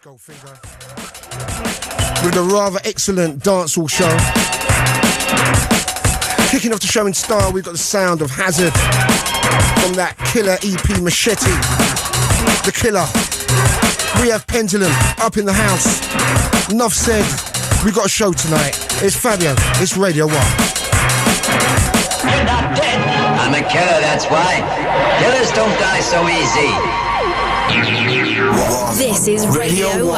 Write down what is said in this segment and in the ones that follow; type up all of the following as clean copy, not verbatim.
Goldfinger with a rather excellent dancehall show. Kicking off the show in style, we've got the sound of Hazard from that killer EP Machete. The Killer. We have Pendulum up in the house. Enough said, we got a show tonight. It's Fabio, it's Radio 1. You're not dead. I'm a killer, that's why. Killers don't die so easy. This is Radio 1. For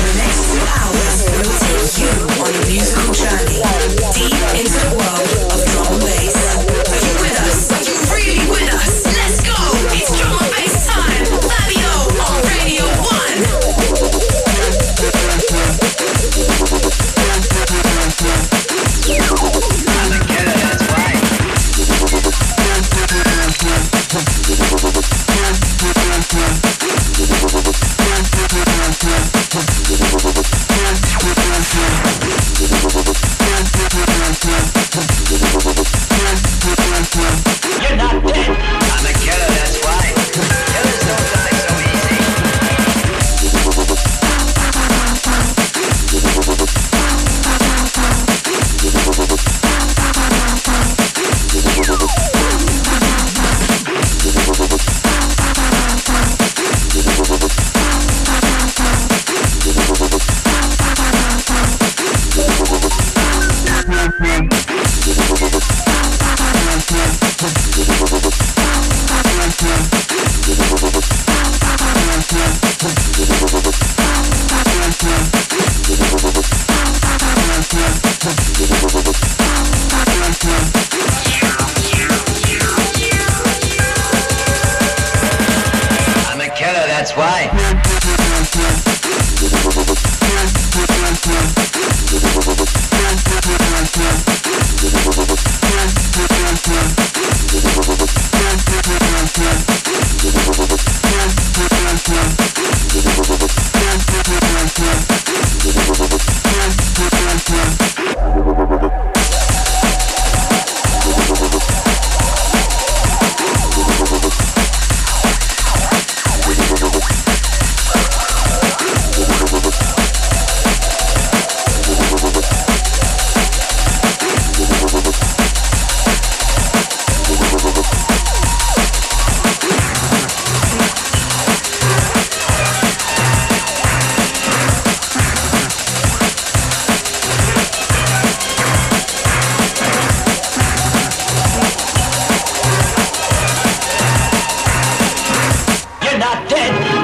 the next 2 hours, we'll take you on a musical journey deep into the world of drum and bass. Are you with us? Are you really with us? Let's go! It's drum and bass time. Fabio on Radio 1. I'm a killer, that's why. You're not dead. I'm a killer, that's why. Killers don't die so easy.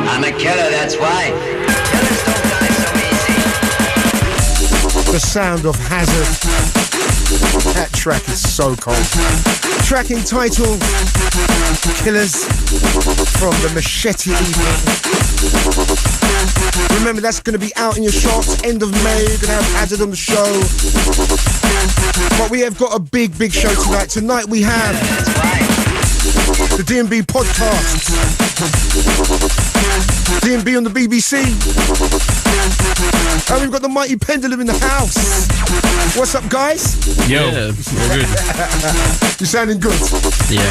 I'm a killer, that's why. Sound of Hazard. That track is so cold. Track entitled Killers from the Machete EP. Remember, that's going to be out in your shops end of May. You're going to have Hazard on the show. But we have got a big show tonight. Tonight we have the D&B podcast. D&B on the BBC. And we've got the mighty Pendulum in the house. What's up, guys? Yo, yeah, all good. You sounding good? Yeah.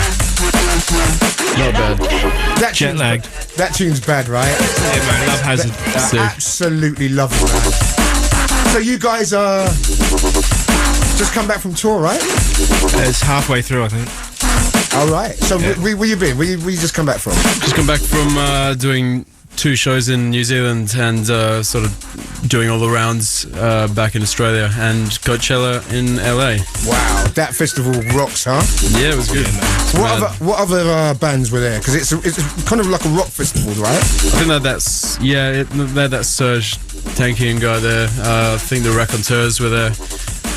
Not bad. Jet lagged. That tune's bad, right? Yeah, man, love Hazard. Absolutely love it, man. So you guys are just come back from tour, right? It's halfway through, I think. All right. So yeah. Where you been? Where you just come back from? Just come back from doing 2 shows in New Zealand and sort of doing all the rounds back in Australia and Coachella in LA. Wow, that festival rocks, huh? Yeah, it was good. Yeah, what other bands were there? Because it's kind of like a rock festival, right? I think they had that Serge Tankian guy there. I think the Raconteurs were there.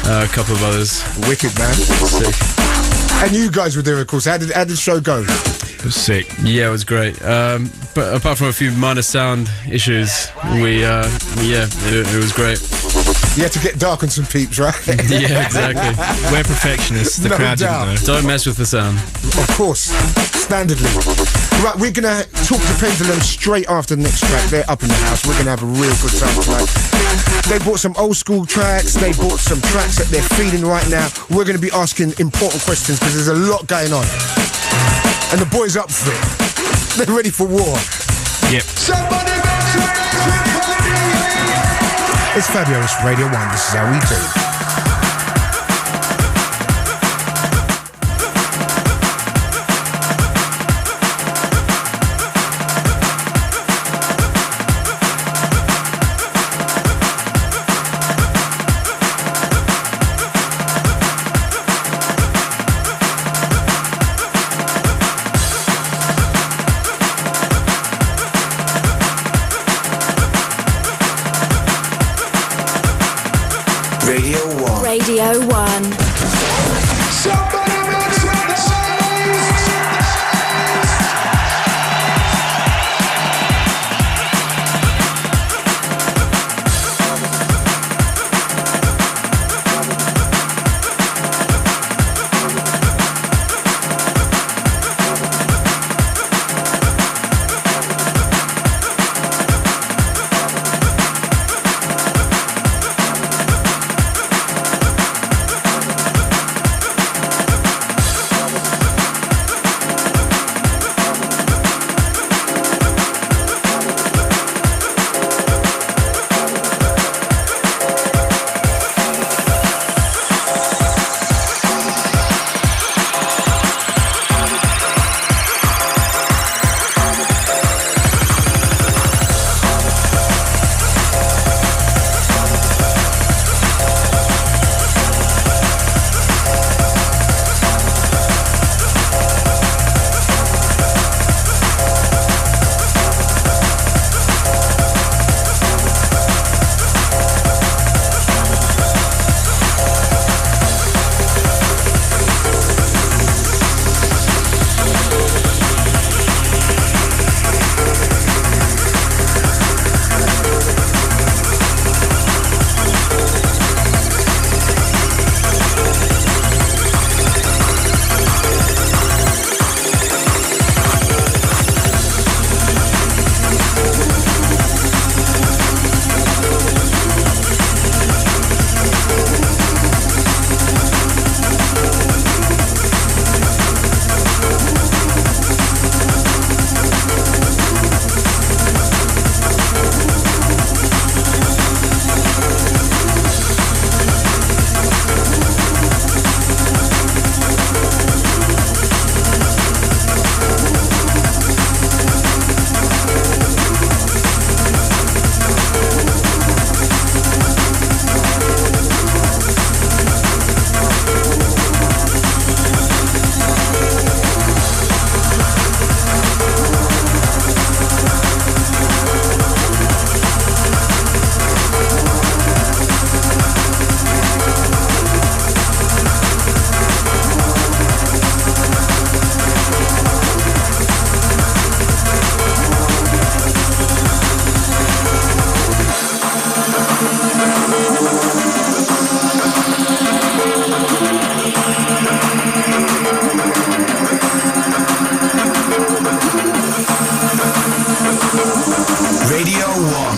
A couple of others. Wicked, man. Sick. And you guys were there, of course. How did the show go? It was sick. Yeah, it was great. But apart from a few minor sound issues, it was great. You had to get dark on some peeps, right? Yeah, exactly. We're perfectionists. The crowd didn't know. Don't mess with the sound. Of course. Standardly. Right, we're going to talk to Pendulum straight after the next track. They're up in the house. We're going to have a real good time tonight. They bought some old school tracks. They bought some tracks that they're feeling right now. We're going to be asking important questions because there's a lot going on. And the boys up for it. They're ready for war. Yep. It's Fabio, it's Radio 1, this is how we do. Radio 1.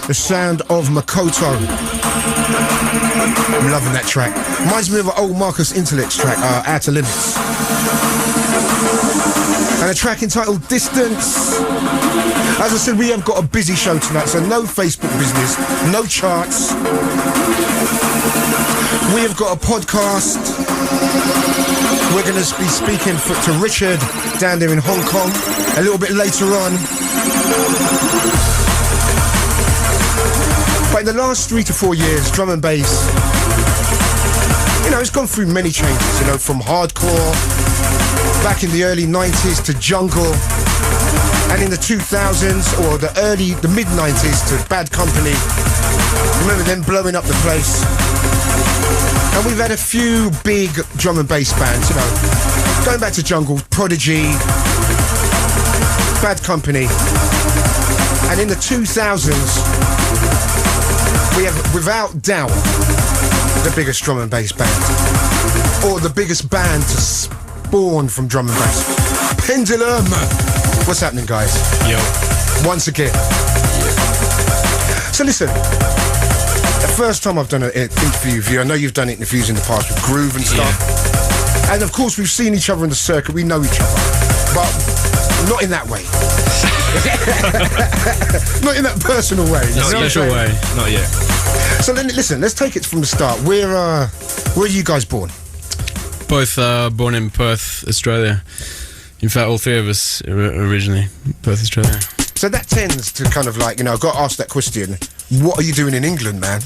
The sound of Makoto. I'm loving that track. Reminds me of an old Marcus Intellect's track, Outer Limits. And a track entitled Distance. As I said, we have got a busy show tonight, so no Facebook business, no charts. We have got a podcast. We're going to be speaking to Richard down there in Hong Kong a little bit later on. But in the last 3 to 4 years, drum and bass, it's gone through many changes, from hardcore, back in the early 90s to jungle, and in the 2000s, or the mid-90s to Bad Company. Remember them blowing up the place. And we've had a few big drum and bass bands, going back to jungle, Prodigy, Bad Company. And in the 2000s, we have, without doubt, the biggest drum and bass band, or the biggest band to spawn from drum and bass. Pendulum! What's happening, guys? Yo. Once again. So listen, the first time I've done an interview with you, I know you've done interviews in the past with Groove and stuff. Yeah. And of course we've seen each other in the circuit, we know each other. But not in that way. Not in that personal way. you Not know what I'm Special saying? way. Not yet. So then, listen, let's take it from the start. Where are you guys born? Both born in Perth, Australia. In fact, all three of us originally Perth, Australia. So that tends to kind of like, I've got to ask that question. What are you doing in England, man?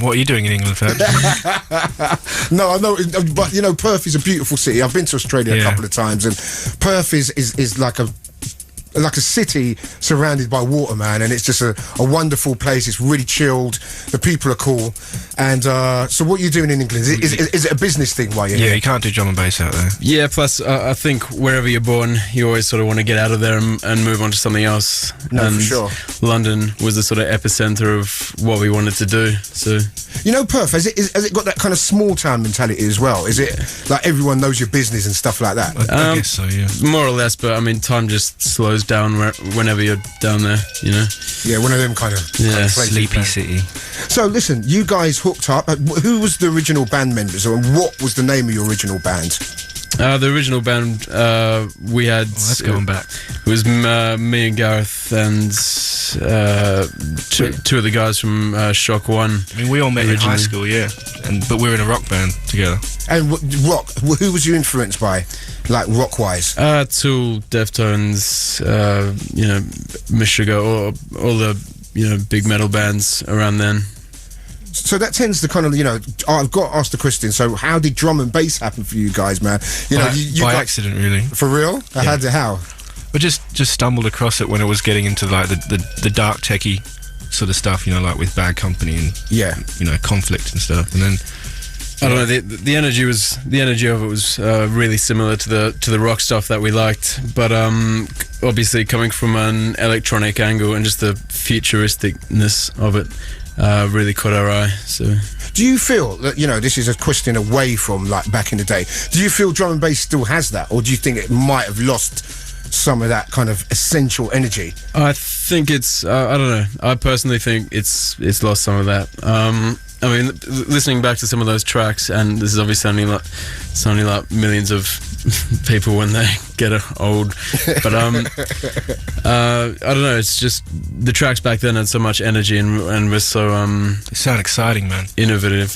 What are you doing in England, Fab? No, I know, but Perth is a beautiful city. I've been to Australia a Yeah. couple of times, and Perth is like a city surrounded by water, man, and it's just a wonderful place. It's really chilled. The people are cool. And so what are you doing in England? Is it a business thing while you're Yeah, here? you can't do drum and bass out there. Yeah, plus I think wherever you're born, you always sort of want to get out of there and move on to something else. No, and for sure. London was the sort of epicenter of what we wanted to do. So Perth, has it got that kind of small town mentality as well? Is it like everyone knows your business and stuff like that? I guess so, yeah. more or less, but I mean, time just slows down whenever you're down there, Yeah, one of them kind of Yeah, places, Sleepy man. city. So listen, you guys hooked up. Who was the original band members, and what was the name of your original band? The original band we had. Let's go on back. It was me and Gareth and two of the guys from Shock One. I mean, we all met in high Originally. school, yeah. But we're in a rock band together. And rock, who was you influenced by, like rock-wise? Tool, Deftones, Meshuggah, all the big metal bands around then. So that tends to kind of, I've got to ask the question. So how did drum and bass happen for you guys, man? By you by got, accident, really. for real? How? We just stumbled across it when it was getting into like the dark techie sort of stuff, like with Bad Company and Yeah. Conflict and stuff. And then I don't know. The energy of it was really similar to the rock stuff that we liked, but obviously coming from an electronic angle and just the futuristicness of it really caught our eye. So. Do you feel that, this is a question away from like back in the day, do you feel drum and bass still has that, or do you think it might have lost some of that kind of essential energy? I think it's. I don't know. I personally think it's lost some of that. I mean, listening back to some of those tracks, and this is obviously only like millions of people when they get old, but I don't know. It's just the tracks back then had so much energy and were so they sound exciting, man. innovative.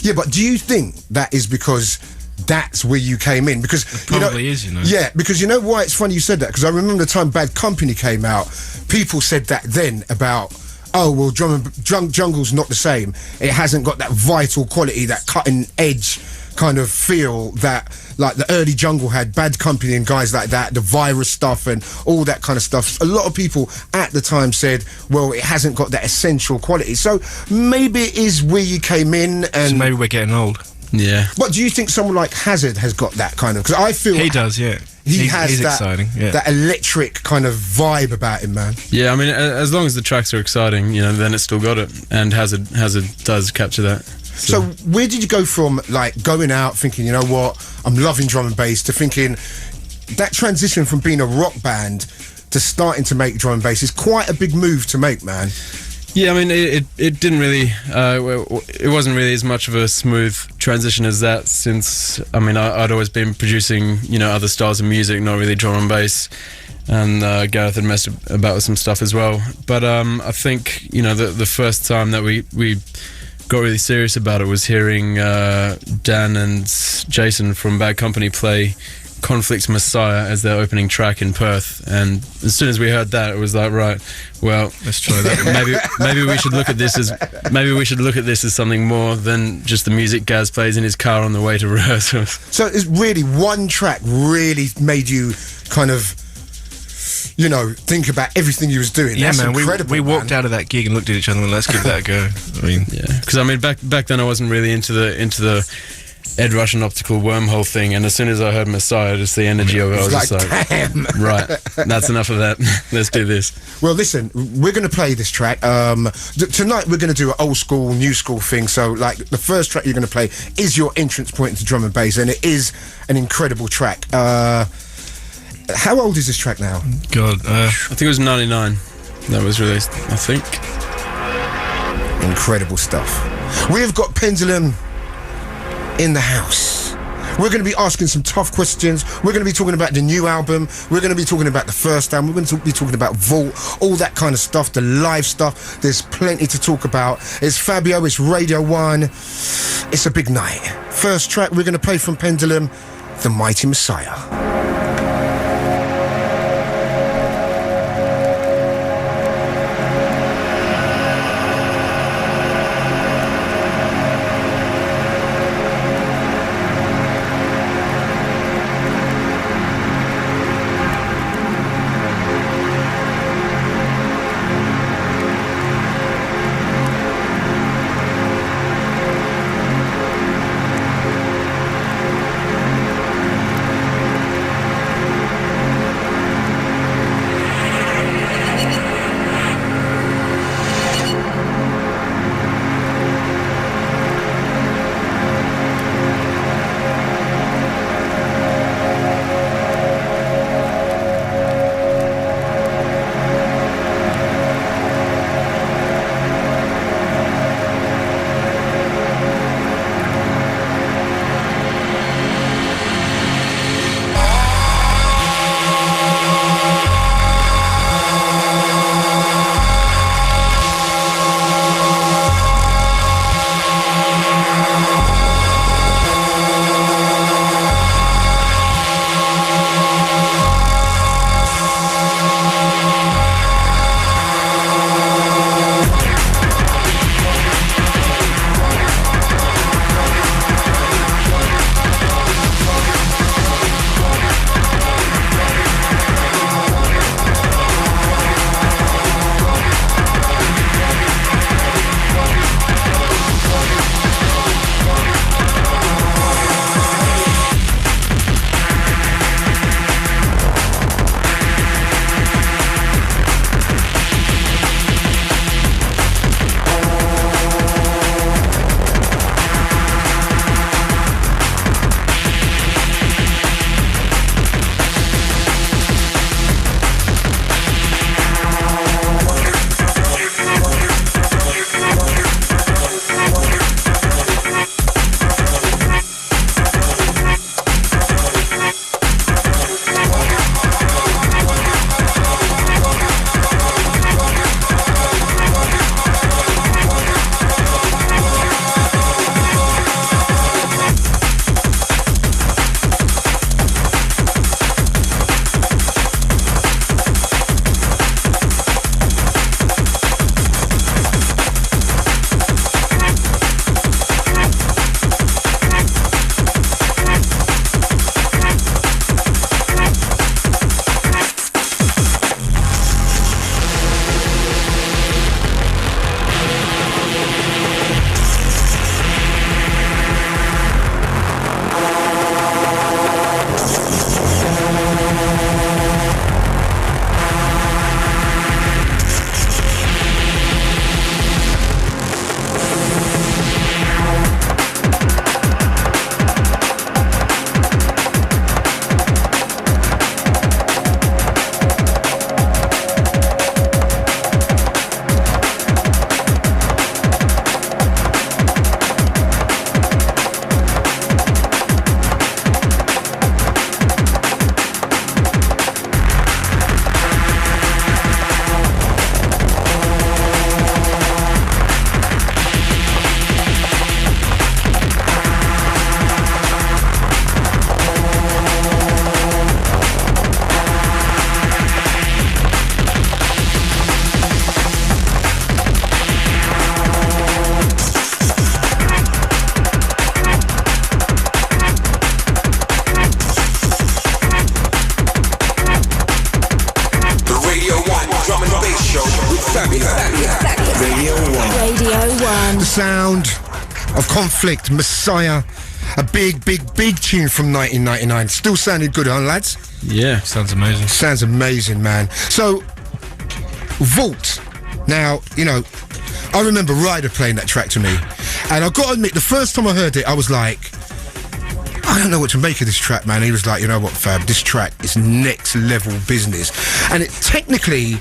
Yeah, but do you think that is because that's where you came in? Because Probably is. Yeah, because you know why it's funny you said that? Because I remember the time Bad Company came out, people said that then about, oh, well, jungle's not the same. It hasn't got that vital quality, that cutting edge kind of feel that like the early jungle had. Bad Company and guys like that, the virus stuff and all that kind of stuff. A lot of people at the time said, well, it hasn't got that essential quality. So maybe it is where you came in. And So maybe we're getting old. Yeah. But do you think someone like Hazard has got that kind of? Because I feel He does, yeah. he has he's that, exciting, yeah. that electric kind of vibe about him, man. Yeah, I mean, as long as the tracks are exciting, then it's still got it, and Hazard does capture that. So where did you go from like going out thinking, you know what, I'm loving drum and bass, to thinking that transition from being a rock band to starting to make drum and bass is quite a big move to make, man? Yeah, I mean, it didn't really, it wasn't really as much of a smooth transition as that, since, I mean, I'd always been producing, other styles of music, not really drum and bass, and Gareth had messed about with some stuff as well. But I think, the first time that we got really serious about it was hearing Dan and Jason from Bad Company play Conflict's Messiah as their opening track in Perth, and as soon as we heard that, it was like, right, well, Let's try that. maybe we should look at this as something more than just the music Gaz plays in his car on the way to rehearsals. So it's really one track really made you kind of, think about everything you was doing. Yeah, That's man. incredible, We walked out of that gig and looked at each other and let's give that a go. I mean, Yeah, because I mean, back then I wasn't really into the Ed Russian optical wormhole thing, and as soon as I heard Messiah, just the energy of it, I was It's just like, damn. right, that's enough of that. Let's do this. Well, listen, we're going to play this track. Tonight we're going to do an old school, new school thing. So, like, the first track you're going to play is your entrance point into drum and bass, and it is an incredible track. How old is this track now? God. I think it was 99 that was released, I think. Incredible stuff. We have got Pendulum in the house. We're going to be asking some tough questions. We're going to be talking about the new album. We're going to be talking about the first album. We're going to be talking about Vault, all that kind of stuff, the live stuff. There's plenty to talk about. It's Fabio, it's Radio 1. It's a big night. First track we're going to play from Pendulum, The Mighty Messiah. Sound of Conflict, Messiah, a big tune from 1999. Still sounded good, huh, lads? Yeah, sounds amazing. Sounds amazing, man. So, Vault. Now, you know, I remember Ryder playing that track to me, and I've got to admit, the first time I heard it, I was like, I don't know what to make of this track, man. He was like, you know what, Fab, this track is next level business. And it technically,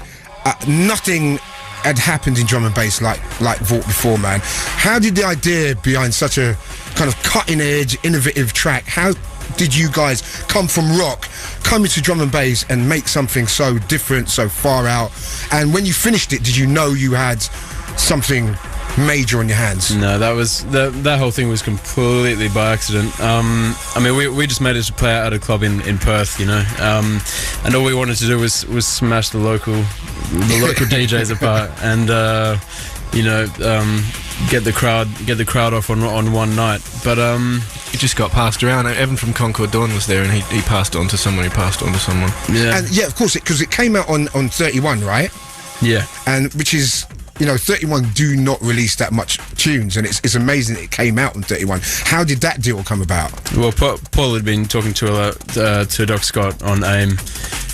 nothing had happened in drum and bass like Vault before, man. How did the idea behind such a kind of cutting edge, innovative track, how did you guys come from rock, come into drum and bass and make something so different, so far out? And when you finished it, did you know you had something major on your hands? No, that whole thing was completely by accident. I mean, we just made it to play out at a club in Perth, you know, and all we wanted to do was smash the local DJs apart, and you know, get the crowd off on one night. But it just got passed around. Evan from Concord Dawn was there, and he passed it on to someone. He passed it on to someone. Yeah, And yeah, of course, because it came out on 31, right? yeah. And which is, you know, 31 do not release that much tunes, and it's amazing it came out on 31. How did that deal come about? Well, Paul had been talking to Doc Scott on AIM,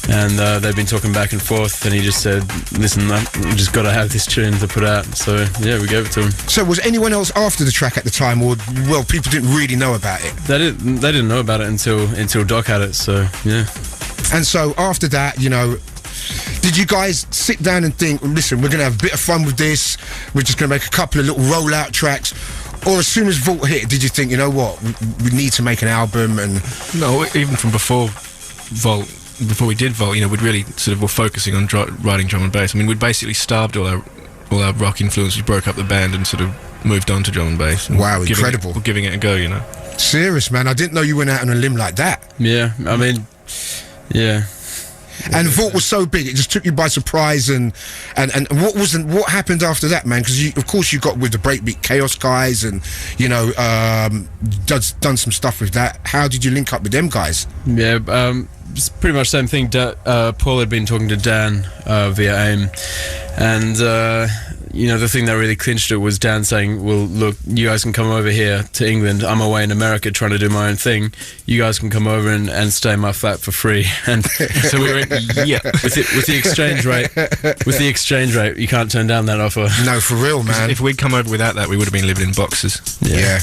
and they've been talking back and forth, and he just said, listen, we just got to have this tune to put out. So yeah, we gave it to him. So was anyone else after the track at the time, or, well, people didn't really know about it? They didn't know about it until Doc had it. So yeah. And so after that, you know, did you guys sit down and think, listen, we're going to have a bit of fun with this, we're just going to make a couple of little rollout tracks? Or as soon as Vault hit, did you think, you know what, we need to make an album? And No, even from before we did Vault, you know, we'd really sort of were focusing on writing drum and bass. I mean, we'd basically starved all our rock influence. We broke up the band and sort of moved on to drum and bass. And Wow, incredible. We're giving it a go, you know. serious, man, I didn't know you went out on a limb like that. Yeah, I mean, yeah. And Vault was so big, it just took you by surprise. And what happened after that, man? Because of course you got with the Breakbeat Chaos guys, and you know, done some stuff with that. How did you link up with them guys? Yeah, it's pretty much the same thing. Paul had been talking to Dan via AIM, and you know, the thing that really clinched it was Dan saying, well, look, you guys can come over here to England. I'm away in America trying to do my own thing. You guys can come over and stay in my flat for free. And so we went, yeah, with the exchange rate, you can't turn down that offer. No, for real, man. If we'd come over without that, we would have been living in boxes. Yeah,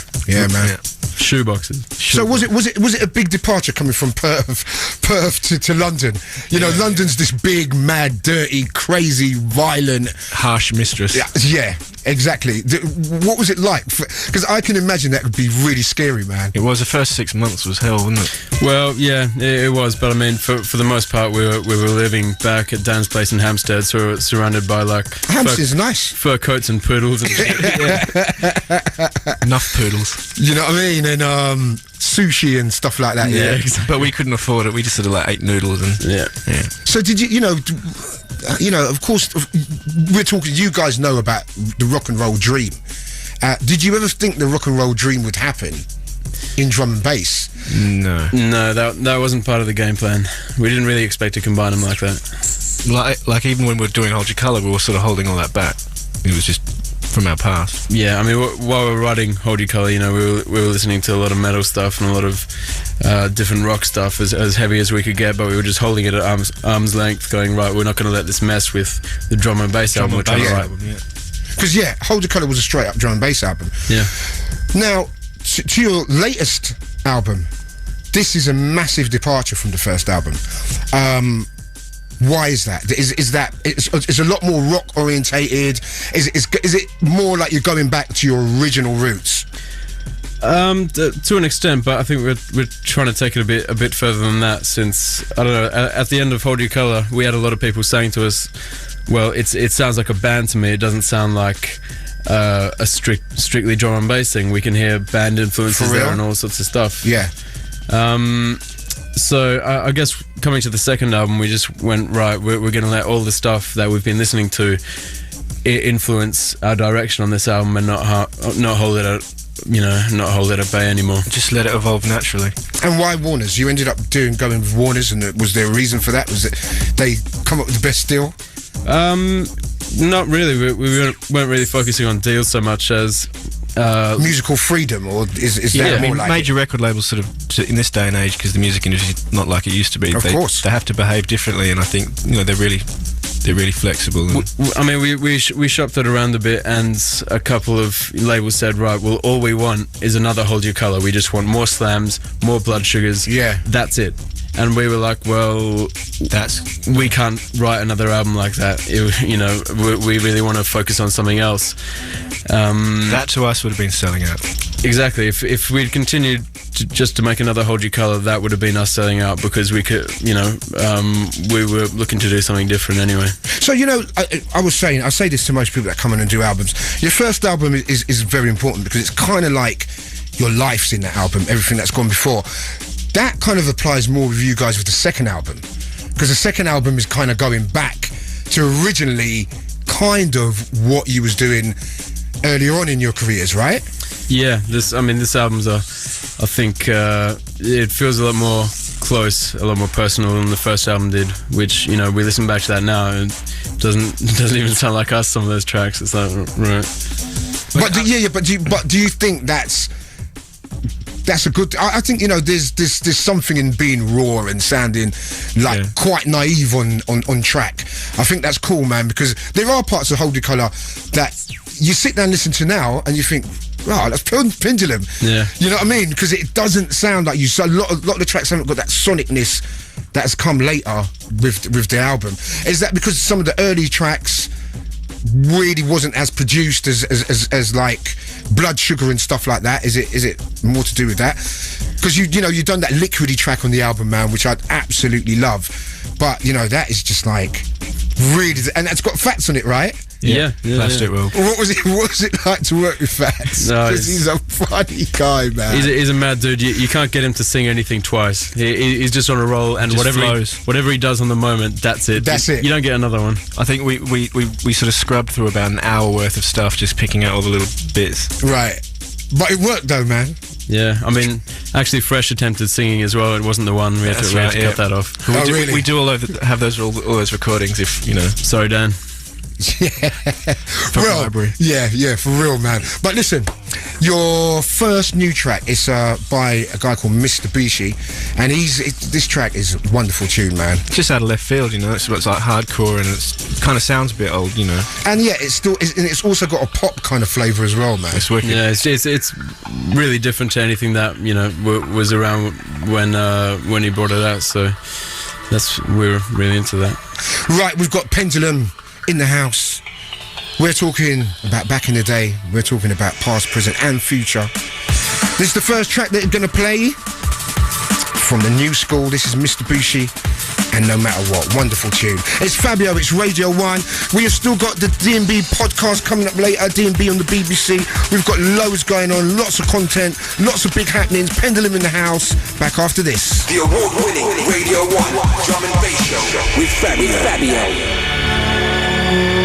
man. Yeah. Shoe boxes. So was it a big departure coming from Perth to London? You know, London's this big, mad, dirty, crazy, violent, Harsh mistress. Yeah, exactly. What was it like? Because I can imagine that would be really scary, man. It was. The first 6 months was hell, wasn't it? Well, yeah, it was. But I mean, for the most part, we were living back at Dan's place in Hampstead, so we were surrounded by like Hampstead's nice. fur coats and poodles and shit. Enough poodles. You know what I mean? And sushi and stuff like that. Yeah, Yeah. exactly. But we couldn't afford it. We just sort of like ate noodles and Yeah. So did you? You know, of course, we're talking. You guys know about the rock and roll dream. Did you ever think the rock and roll dream would happen in drum and bass? No. No, that wasn't part of the game plan. We didn't really expect to combine them like that. Like even when we were doing Hold Your Colour, we were sort of holding all that back. It was just from our past. Yeah, I mean, while we were writing Hold Your Colour, you know, we were listening to a lot of metal stuff and a lot of different rock stuff, as heavy as we could get, but we were just holding it at arm's length, going, right, we're not going to let this mess with the drum and bass album we're trying to write. Because Hold Your Colour was a straight up drum and bass album. Yeah. Now, to your latest album, this is a massive departure from the first album. Why is that? Is a lot more rock orientated? Is it more like you're going back to your original roots? To an extent, but I think we're trying to take it a bit further than that. Since I don't know, at the end of Hold Your Colour, we had a lot of people saying to us, "Well, it sounds like a band to me. It doesn't sound like a strictly drum and bass thing. We can hear band influences there and all sorts of stuff." Yeah. So I guess coming to the second album, we just went, right, we're going to let all the stuff that we've been listening to influence our direction on this album, and not hold it at bay anymore. Just let it evolve naturally. And why Warners? You ended up going with Warners, and was there a reason for that? Was it they come up with the best deal? Not really. We weren't really focusing on deals so much as musical freedom, or is that I more mean, like major record labels sort of in this day and age, because the music industry is not like it used to be. Of course. They have to behave differently, and I think they're really flexible. I mean, we shopped it around a bit, and a couple of labels said, right, well, all we want is another Hold Your Colour. We just want more slams, more blood sugars. Yeah. That's it. and we were like, well, we can't write another album like that. We really want to focus on something else. That to us would have been selling out. Exactly. If we'd continued just to make another Hold Your Colour, that would have been us selling out, because we could, we were looking to do something different anyway. So, I was saying, I say this to most people that come in and do albums. Your first album is very important, because it's kind of like your life's in that album, everything that's gone before. That kind of applies more with you guys with the second album, because the second album is kind of going back to originally kind of what you was doing earlier on in your careers, right? Yeah, this album's I think it feels a lot more close, a lot more personal than the first album did, which, we listen back to that now, and it doesn't even sound like us, some of those tracks. It's like, right. But do you think that's a good... I think, there's something in being raw and sounding like quite naive on track. I think that's cool, man, because there are parts of Hold Your Colour that you sit down and listen to now and you think, wow, that's Pendulum. Yeah. You know what I mean? Because it doesn't sound like you. So a lot of the tracks haven't got that sonicness that has come later with the album. Is that because some of the early tracks really wasn't as produced as like Blood Sugar and stuff like that? Is it more to do with that? Because you've done that liquidy track on the album, man, which I'd absolutely love. But that is just like really, and that's got Fats on it, right? Yeah. Plastic Will. What was it like to work with Fats? No, because he's a funny guy, man. He's a mad dude. You can't get him to sing anything twice. He's just on a roll, and whatever he does on the moment, that's it. You don't get another one. I think we sort of scrubbed through about an hour worth of stuff, just picking out all the little bits. Right. But it worked though, man. Yeah, actually, Fresh attempted singing as well. It wasn't the one. We had to cut that off. Really? We do all those recordings. Sorry, Dan. Yeah, From the library. Yeah, for real, man. But listen, your first new track is by a guy called Mr. Bishi, and this track is a wonderful tune, man. It's just out of left field, It's like hardcore, and it kind of sounds a bit old, And yeah, it's also got a pop kind of flavour as well, man. It's wicked. Yeah, it's really different to anything that was around when he brought it out. So we're really into that. Right, we've got Pendulum in the house. We're talking about back in the day. We're talking about past, present and future. This is the first track that we're going to play from the new school. This is Mr. Bushi and No Matter What. Wonderful tune. It's Fabio, it's Radio 1. We have still got the D&B podcast coming up later, D&B on the BBC. We've got loads going on, lots of content, lots of big happenings. Pendulum in the house. Back after this. The award-winning Radio 1 Drum and Bass Show with Fabio. I'm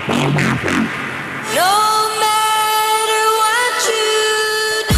matter what you do.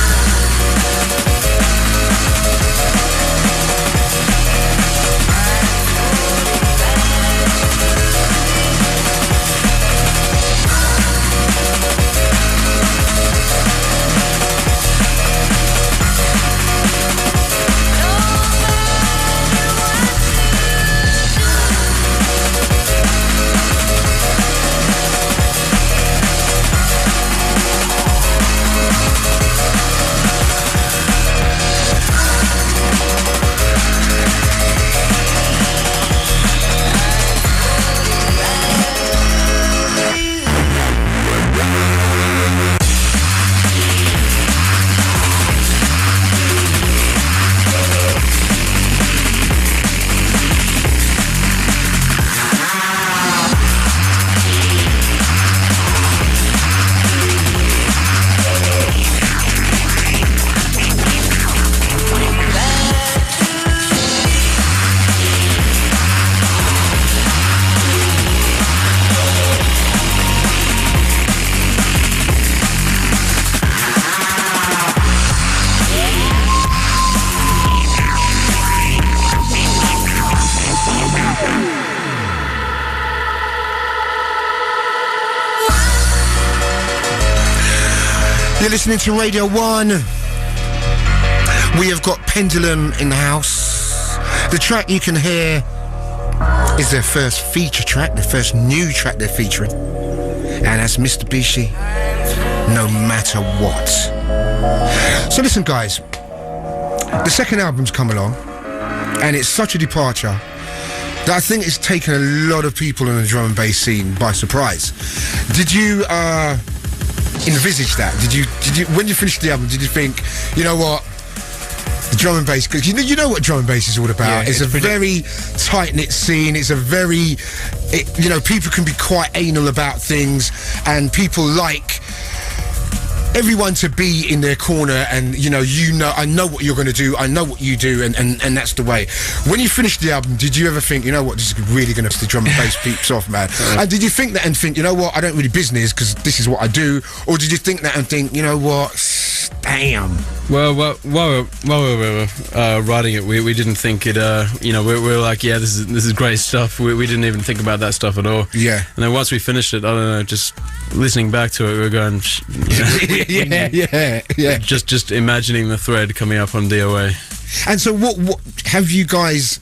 You're listening to Radio 1. We have got Pendulum in the house. The track you can hear is their first feature track, their first new track they're featuring. And that's Mr. Bishi, No Matter What. So listen, guys. The second album's come along, and it's such a departure that I think it's taken a lot of people in the drum and bass scene by surprise. Did you envisage that? Did you when you finished the album, did you think, you know what, the drum and bass, because you know what drum and bass is all about. Yeah, it's a very tight-knit scene. It's a very, people can be quite anal about things, and people like everyone to be in their corner, and I know what you're going to do, I know what you do, and that's the way. When you finished the album, did you ever think, you know what, this is really going to piss the drum and bass peeps off, man? And did you think that and think, you know what, I don't really business because this is what I do? Or did you think that and think, you know what, damn? Well, while we were writing it, we didn't think it. We were like, yeah, this is great stuff. We didn't even think about that stuff at all. Yeah. And then once we finished it, I don't know, just listening back to it, we were going, yeah. Just imagining the thread coming up on DOA. And so, what have you guys?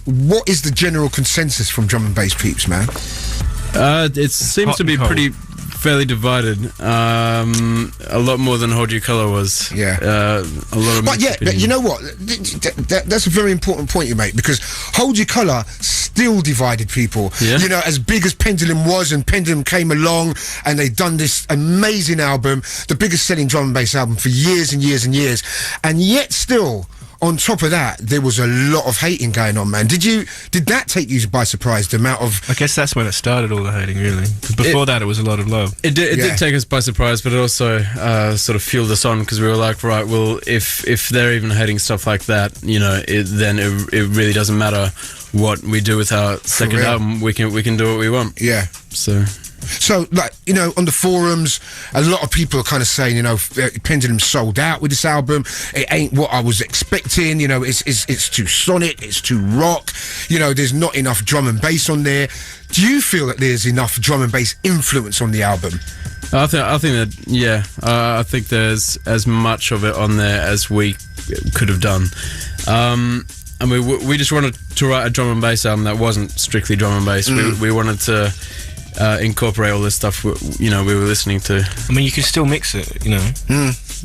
What is the general consensus from drum and bass peeps, man? It seems Hot to be and cold. fairly divided. A lot more than Hold Your Colour was. Yeah. A lot of. But you know what? That's a very important point you make, because Hold Your Colour still divided people. Yeah. As big as Pendulum was, and Pendulum came along and they done this amazing album, the biggest selling drum and bass album for years and years and years, and yet still, on top of that, there was a lot of hating going on, man. Did that take you by surprise, the amount of... I guess that's when it started, all the hating, really. 'Cause before that, it was a lot of love. It did take us by surprise, but it also sort of fueled us on, because we were like, right, well, if they're even hating stuff like that, then it really doesn't matter what we do with our second real. album. We can do what we want. Yeah. So like, on the forums, a lot of people are kind of saying, Pendulum sold out with this album. It ain't what I was expecting. It's too sonic, it's too rock. There's not enough drum and bass on there. Do you feel that there's enough drum and bass influence on the album? I think that, yeah, I think there's as much of it on there as we could have done. I mean, we just wanted to write a drum and bass album that wasn't strictly drum and bass. We wanted to incorporate all this stuff we were listening to. I mean, you can still mix it,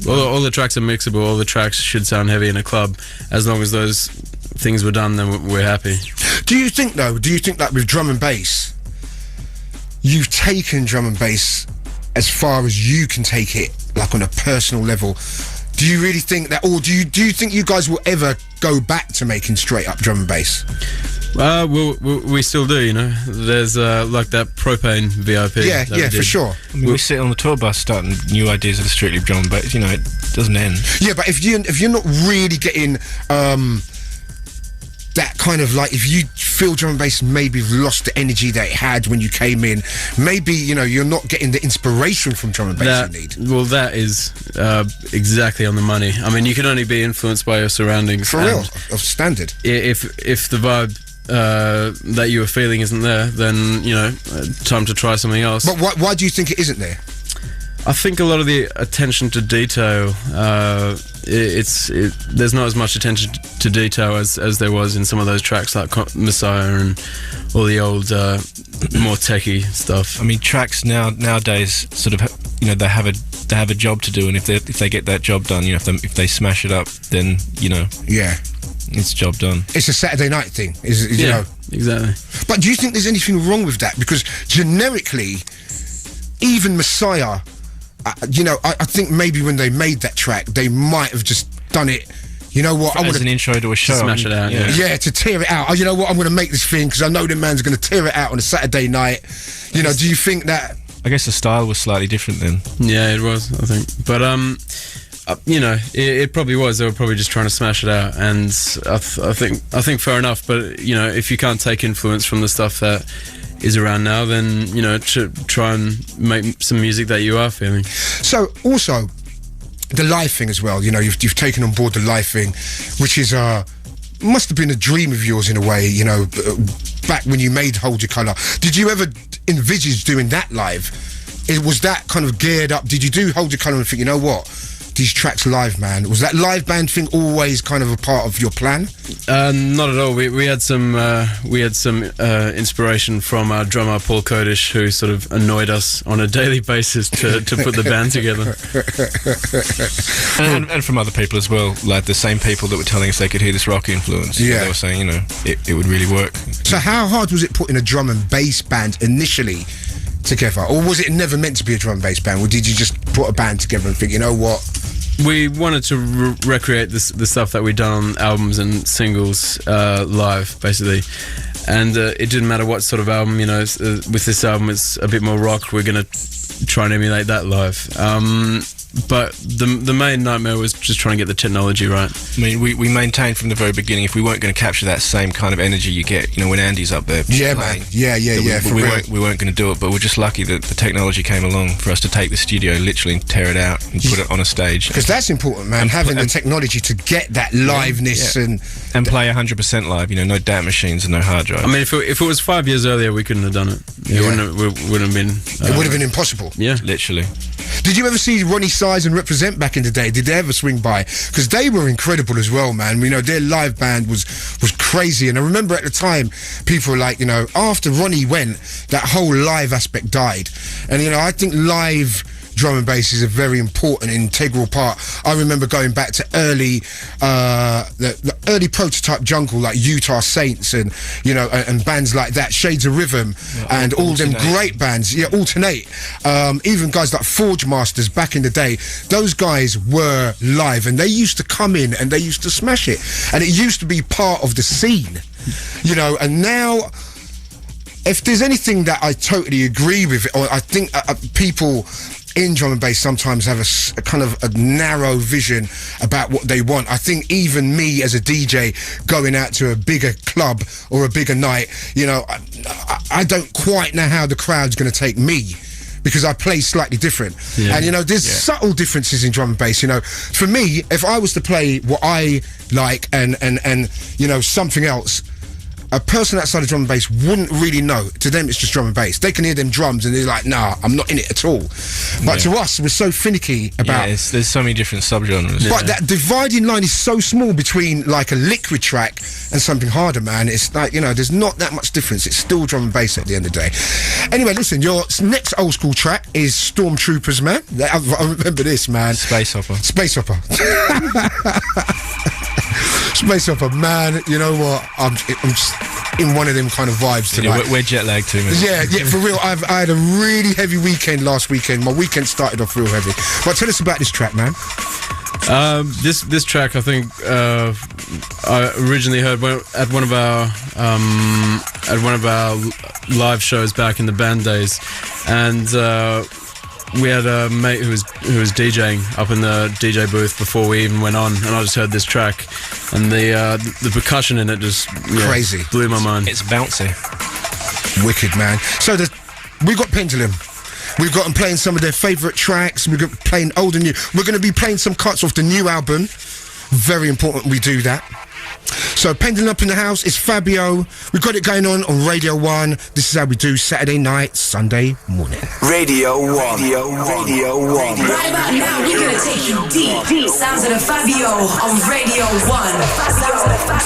All the tracks are mixable. All the tracks should sound heavy in a club. As long as those things were done, then we're happy. Do you think that with drum and bass, you've taken drum and bass as far as you can take it, like on a personal level? Do you really think that, or do you think you guys will ever go back to making straight up drum and bass? We still do, There's like that Propane VIP. Yeah, for sure. I mean, we sit on the tour bus starting new ideas that are strictly drum and bass, it doesn't end. Yeah, but if you're not really getting that kind of like, if you feel drum and bass maybe lost the energy that it had when you came in, maybe, you know, you're not getting the inspiration from drum and bass you need. Well, that is exactly on the money. I mean, you can only be influenced by your surroundings. For real, of standard. If the vibe that you were feeling isn't there, then, you know, time to try something else. But why do you think it isn't there? I think a lot of the attention to detail, there's not as much attention to detail as there was in some of those tracks like Messiah and all the old more techie stuff. I mean, tracks nowadays sort of, you know, they have a job to do, and if they get that job done, you know, if they smash it up, then, you know, yeah, it's job done. It's a Saturday night thing, you know. Exactly. But do you think there's anything wrong with that? Because generically, even Messiah, you know, I think maybe when they made that track, they might have just done it. You know what? As an intro to a show. Smash it out. Yeah, to tear it out. Oh, you know what? I'm going to make this thing because I know the man's going to tear it out on a Saturday night. You know, do you think that? I guess the style was slightly different then. Yeah, it was, I think. But you know, it probably was. They were probably just trying to smash it out, and I think fair enough. But you know, if you can't take influence from the stuff that is around now, then, you know, try and make some music that you are feeling. So also the live thing as well, you know, you've taken on board the live thing, which is must have been a dream of yours in a way, you know, back when you made Hold Your Colour. Did you ever envisage doing that live? Was that kind of geared up? Did you do Hold Your Colour and think, you know what, these tracks live, man? Was that live band thing always kind of a part of your plan? Not at all. We had some inspiration from our drummer Paul Kodish, who sort of annoyed us on a daily basis to put the band together. and from other people as well, like the same people that were telling us they could hear this rock influence. Yeah. They were saying, you know, it would really work. So how hard was it putting a drum and bass band initially together? Or was it never meant to be a drum and bass band? Or did you just put a band together and think, you know what? We wanted to recreate the stuff that we'd done on albums and singles live, basically. And it didn't matter what sort of album, you know, with this album it's a bit more rock, we're going to try and emulate that live. But the main nightmare was just trying to get the technology right. I mean, we maintained from the very beginning, if we weren't going to capture that same kind of energy you get, you know, when Andy's up there Yeah, playing, man. Yeah. we weren't going to do it, but we're just lucky that the technology came along for us to take the studio, literally tear it out and put it on a stage. Because that's important, man, having the technology to get that liveness and play 100% live, you know, no DAT machines and no hard drive. I mean, if it was 5 years earlier, we couldn't have done it. It wouldn't have been... it would have been impossible. Yeah. Literally. Did you ever see Ronnie Size and Represent back in the day? Did they ever swing by? Because they were incredible as well, man. You know, their live band was crazy. And I remember at the time, people were like, you know, after Ronnie went, that whole live aspect died. And, you know, I think live drum and bass is a very important, integral part. I remember going back to early, the early prototype jungle like Utah Saints and, you know, and bands like that, Shades of Rhythm, and all them great bands. Yeah, Alternate. Even guys like Forge Masters back in the day, those guys were live and they used to come in and they used to smash it. And it used to be part of the scene, you know, and now... If there's anything that I totally agree with, or I think people in drum and bass sometimes have a kind of a narrow vision about what they want. I think even me as a DJ going out to a bigger club or a bigger night, you know, I don't quite know how the crowd's going to take me, because I play slightly different. Yeah. And, you know, there's subtle differences in drum and bass. You know, for me, if I was to play what I like and you know, something else, a person outside of drum and bass wouldn't really know. To them, it's just drum and bass. They can hear them drums and they're like, nah, I'm not in it at all. But to us, we're so finicky about... Yeah, there's so many different subgenres. But that dividing line is so small between like a liquid track and something harder, man. It's like, you know, there's not that much difference. It's still drum and bass at the end of the day. Anyway, listen, your next old school track is Stormtroopers, man. I remember this, man. Space Hopper. Space Hopper, man. You know what? I'm just in one of them kind of vibes tonight. We're jet lagged too, man. Yeah, for real. I had a really heavy weekend last weekend. My weekend started off real heavy. But tell us about this track, man. This track, I think, I originally heard at one of our live shows back in the band days, and we had a mate who was DJing up in the DJ booth before we even went on, and I just heard this track, and the percussion in it just Crazy. blew my mind. It's bouncy. Wicked, man. So we got Pendulum. We've got them playing some of their favourite tracks. We've got playing old and new. We're going to be playing some cuts off the new album. Very important we do that. So Pendulum up in the house. It's Fabio. We've got it going on Radio 1. This is how we do Saturday night, Sunday morning. Radio 1. Radio 1. Right about now, we're gonna take you deep. Sounds of the Fabio on Radio 1.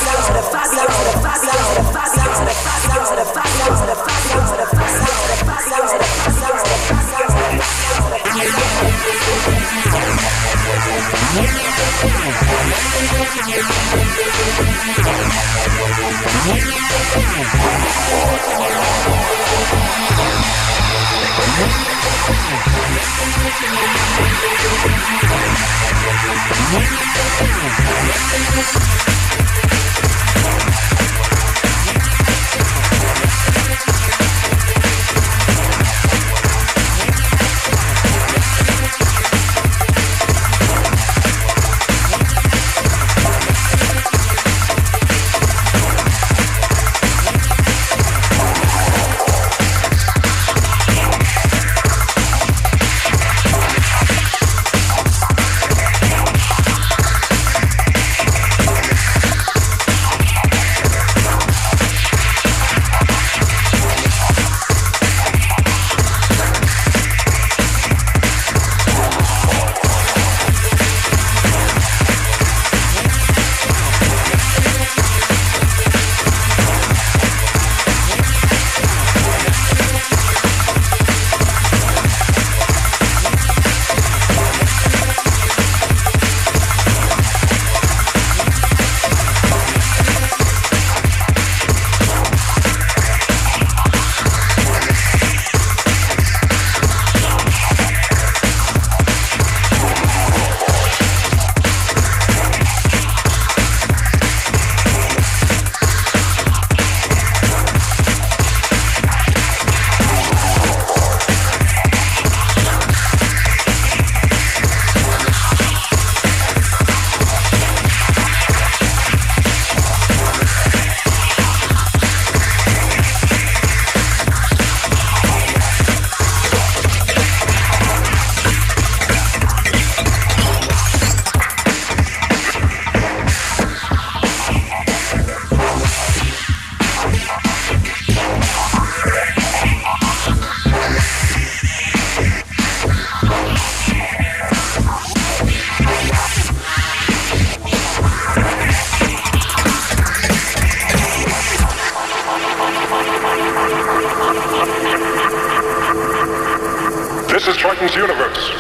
This is Triton's Universe.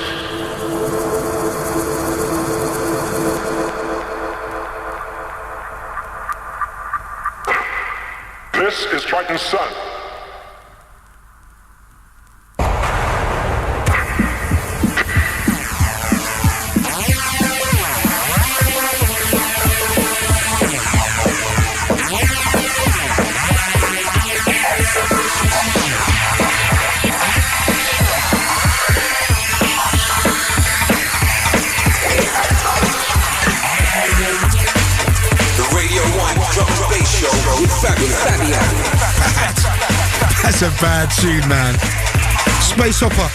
This is Triton's Sun. Fabio. That's a bad tune, man. Space Hopper.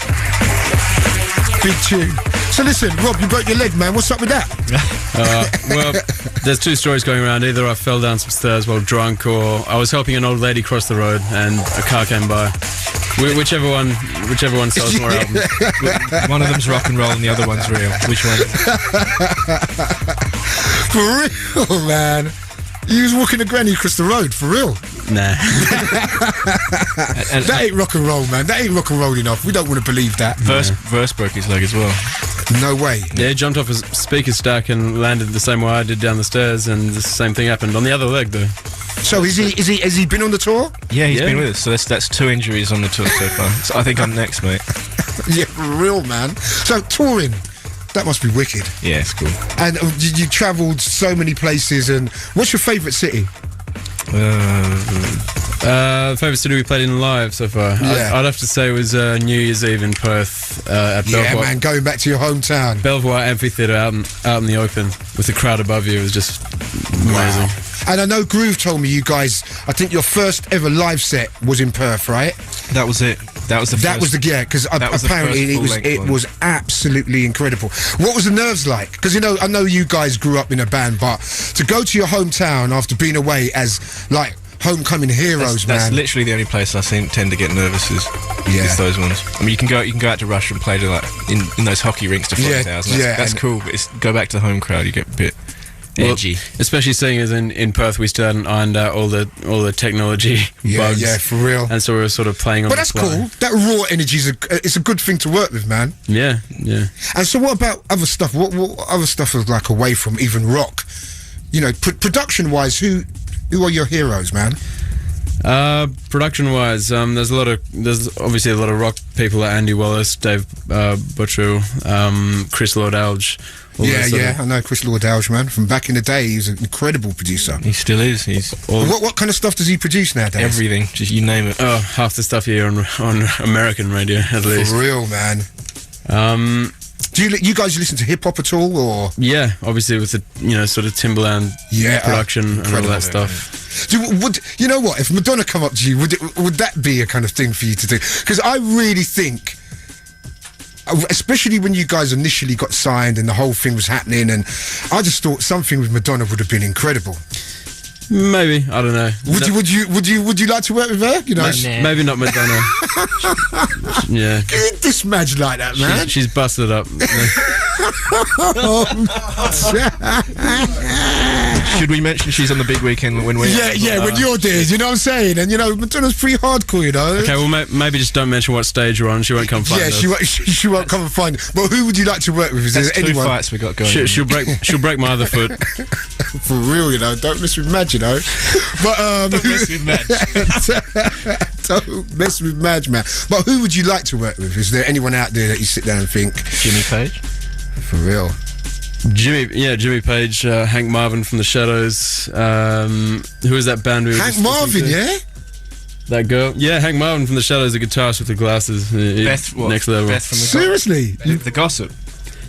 Big tune. So listen, Rob, you broke your leg, man. What's up with that? Well, there's two stories going around. Either I fell down some stairs while drunk, or I was helping an old lady cross the road and a car came by. Whichever one sells more albums. One of them's rock and roll and the other one's real. Which one? For real, man. You was walking a granny across the road, for real. Nah. That ain't rock and roll, man. That ain't rock and roll enough. We don't want to believe that. Verse broke his leg as well. No way. Yeah, he jumped off his speaker stack and landed the same way I did down the stairs, and the same thing happened on the other leg, though. So has he been on the tour? Yeah, he's been with us. So that's 2 injuries on the tour so far. So I think I'm next, mate. Yeah, for real, man. So touring, that must be wicked. Yeah, it's cool. And you travelled so many places. And what's your favourite city? Favourite city we played in live so far? Yeah. I'd have to say it was New Year's Eve in Perth at Yeah, Belvoir. man, going back to your hometown. Belvoir Amphitheatre out in the open with the crowd above you. It was just amazing. And I know Groove told me you guys, I think your first ever live set was in Perth, right? That was it. That was the because that was the apparently first full-length it one. was absolutely incredible. What was the nerves like? Because I know you guys grew up in a band, but to go to your hometown after being away as like homecoming heroes, That's man. literally the only place I tend to get nervous is those ones. I mean, you can go out to Russia and play to like in those hockey rinks to 40,000. That's cool. But go back to the home crowd, you get a bit edgy. Especially seeing as in Perth we still hadn't ironed out all the technology bugs. Yeah, for real. And so we were sort of playing on But the that's fly. cool. That raw energy it's a good thing to work with, man. Yeah. And so, what about other stuff? What other stuff is like away from even rock? You know, production-wise, who are your heroes, man? Production-wise, there's obviously a lot of rock people like Andy Wallace, Dave Buttrell, Chris Lord-Alge. I know Chris Lord-Alge, man. From back in the day, he was an incredible producer. He still is. What kind of stuff does he produce nowadays? Everything, just you name it. Oh, half the stuff here on American radio, at least. For real, man. Do you guys listen to hip hop at all, or? Yeah, obviously with the sort of Timbaland production and all that stuff. Would you know what? If Madonna come up to you, would that be a kind of thing for you to do? Because I really think, especially when you guys initially got signed and the whole thing was happening, and I just thought something with Madonna would have been incredible. Maybe, I don't know. Would you like to work with her? You know, maybe not Madonna. Yeah. This match like that, man. She's busted up. Should we mention she's on the big weekend when we're when you're there, you know what I'm saying? And Madonna's pretty hardcore, you know. Okay, well maybe just don't mention what stage you're on. She won't come find us. She won't come and find. But who would you like to work with? Is there That's anyone? 2 fights we got going. She'll break my other foot. For real, you know. Don't mess with Madge, you know. But Don't mess with Madge. Don't mess with Madge, man. But who would you like to work with? Is there anyone out there that you sit down and think? Jimmy Page. For real. Jimmy Page, Hank Marvin from the Shadows. Who was that band we were Hank just Marvin, listening to? yeah? That girl? Yeah, Hank Marvin from the Shadows, the guitarist with the glasses. Beth, what? Next level. Beth from the Seriously? The Gossip.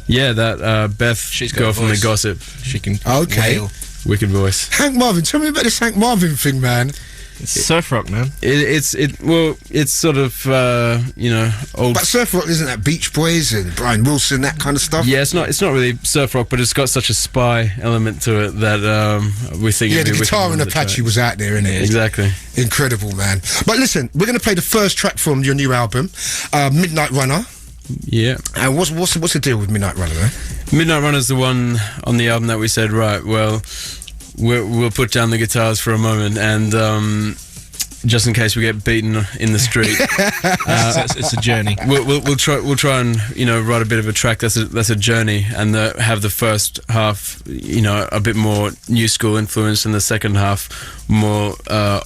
Yeah, that Beth She's got girl a from the voice. Gossip. She can Okay. wail. Wicked voice. Hank Marvin, tell me about this Hank Marvin thing, man. It's surf rock, man. It's sort of old. But surf rock isn't that Beach Boys and Brian Wilson, that kind of stuff? Yeah, it's not really surf rock, but it's got such a spy element to it that we think. Yeah, it'd the be guitar wicked and on the Apache track. was out there, innit? Exactly. Incredible, man. But listen, we're going to play the first track from your new album, Midnight Runner. Yeah. And what's the deal with Midnight Runner, man? Midnight Runner's the one on the album that we said, right, well, we'll put down the guitars for a moment and just in case we get beaten in the street. It's a journey. We'll try and write a bit of a track that's a journey, and have the first half a bit more new school influence, and the second half more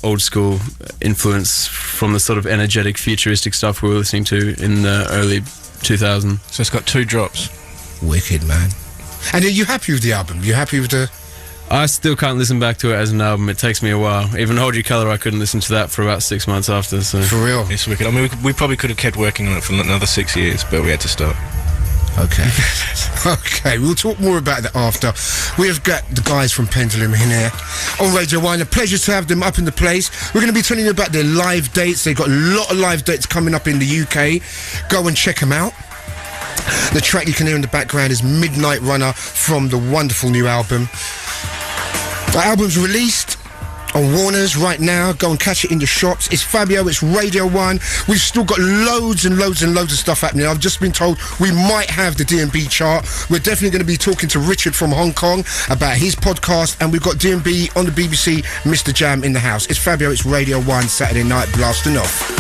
old school influence from the sort of energetic futuristic stuff we were listening to in the early 2000s. So it's got 2 drops. Wicked, man. And are you happy with the album? You happy with the... I still can't listen back to it as an album. It takes me a while. Even Hold Your Colour, I couldn't listen to that for about 6 months after. So. For real? It's wicked. I mean, we probably could have kept working on it for another 6 years, but we had to stop. Okay. Okay, we'll talk more about that after. We have got the guys from Pendulum in here on Radio 1. A pleasure to have them up in the place. We're going to be telling you about their live dates. They've got a lot of live dates coming up in the UK. Go and check them out. The track you can hear in the background is Midnight Runner from the wonderful new album. The album's released on Warner's right now. Go and catch it in the shops. It's Fabio, it's Radio 1. We've still got loads and loads and loads of stuff happening. I've just been told we might have the D&B chart. We're definitely going to be talking to Richard from Hong Kong about his podcast, and we've got D&B on the BBC, Mr. Jam in the house. It's Fabio, it's Radio 1, Saturday night blasting off.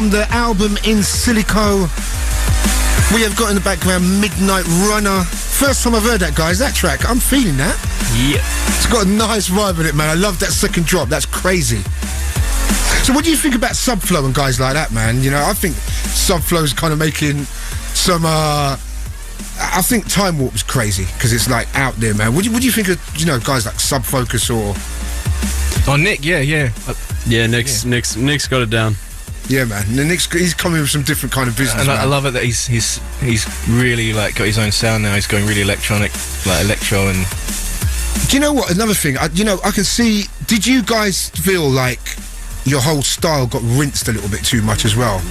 from the album In Silico. We have got in the background Midnight Runner. First time I've heard that, guys. That track, I'm feeling that. Yeah. It's got a nice vibe in it, man. I love that second drop. That's crazy. So what do you think about Subflow and guys like that, man? You know, I think Subflow's kind of making some... I think Time Warp was crazy because it's like out there, man. What do you think of, you know, guys like Subfocus or... Oh, Nick, yeah. Yeah, Nick's got it down. Yeah, man. And he's coming with some different kind of business. And man. I love it that he's really like got his own sound now. He's going really electronic, like electro and. Do you know what? Another thing, I can see. Did you guys feel like your whole style got rinsed a little bit too much as well?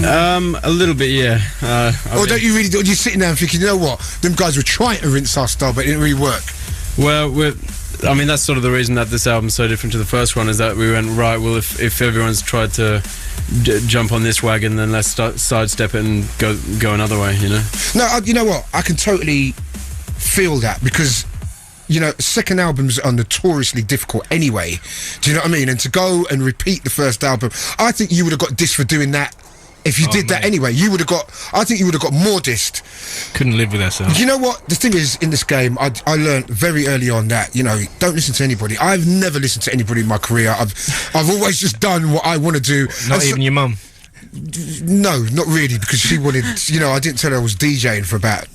A little bit, yeah. Or don't you really? You're sitting there and thinking, you know what? Them guys were trying to rinse our style, but it didn't really work. Well, I mean, that's sort of the reason that this album's so different to the first one, is that we went, right, well, if everyone's tried to jump on this wagon, then let's sidestep it and go another way, you know? No, you know what? I can totally feel that because, you know, second albums are notoriously difficult anyway. Do you know what I mean? And to go and repeat the first album, I think you would have got dissed for doing that. If you did that anyway, I think you would have got more dissed. Couldn't live with ourselves. You know what? The thing is, in this game, I learned very early on that, you know, don't listen to anybody. I've never listened to anybody in my career. I've always just done what I want to do. Not even your mum? No, not really, because she wanted, you know, I didn't tell her I was DJing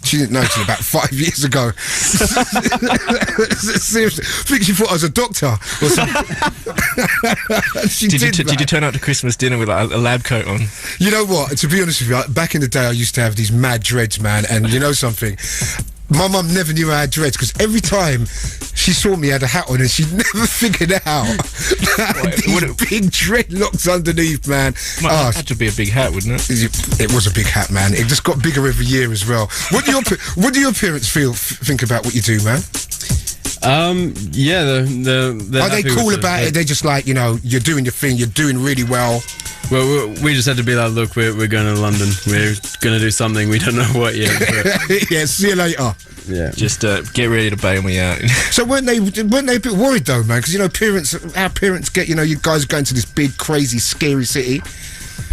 she didn't know until about 5 years ago. Seriously, I think she thought I was a doctor or something. Did you turn up to Christmas dinner with like a lab coat on? You know what, to be honest with you, back in the day I used to have these mad dreads, man, and you know something? My mum never knew I had dreads because every time she saw me I had a hat on and she never figured out these big dreadlocks underneath, man. It had to be a big hat, wouldn't it? It was a big hat, man. It just got bigger every year as well. What do your parents think about what you do, man? Yeah, they're are they cool about it? They're just like, you know, you're doing your thing, you're doing really well. Well, we just had to be like, look, we're going to London. We're going to do something. We don't know what yet. But yeah, see you later. Yeah, just get ready to bail me out. So weren't they a bit worried though, man? Because you know, our parents get, you know, you guys are going to this big, crazy, scary city,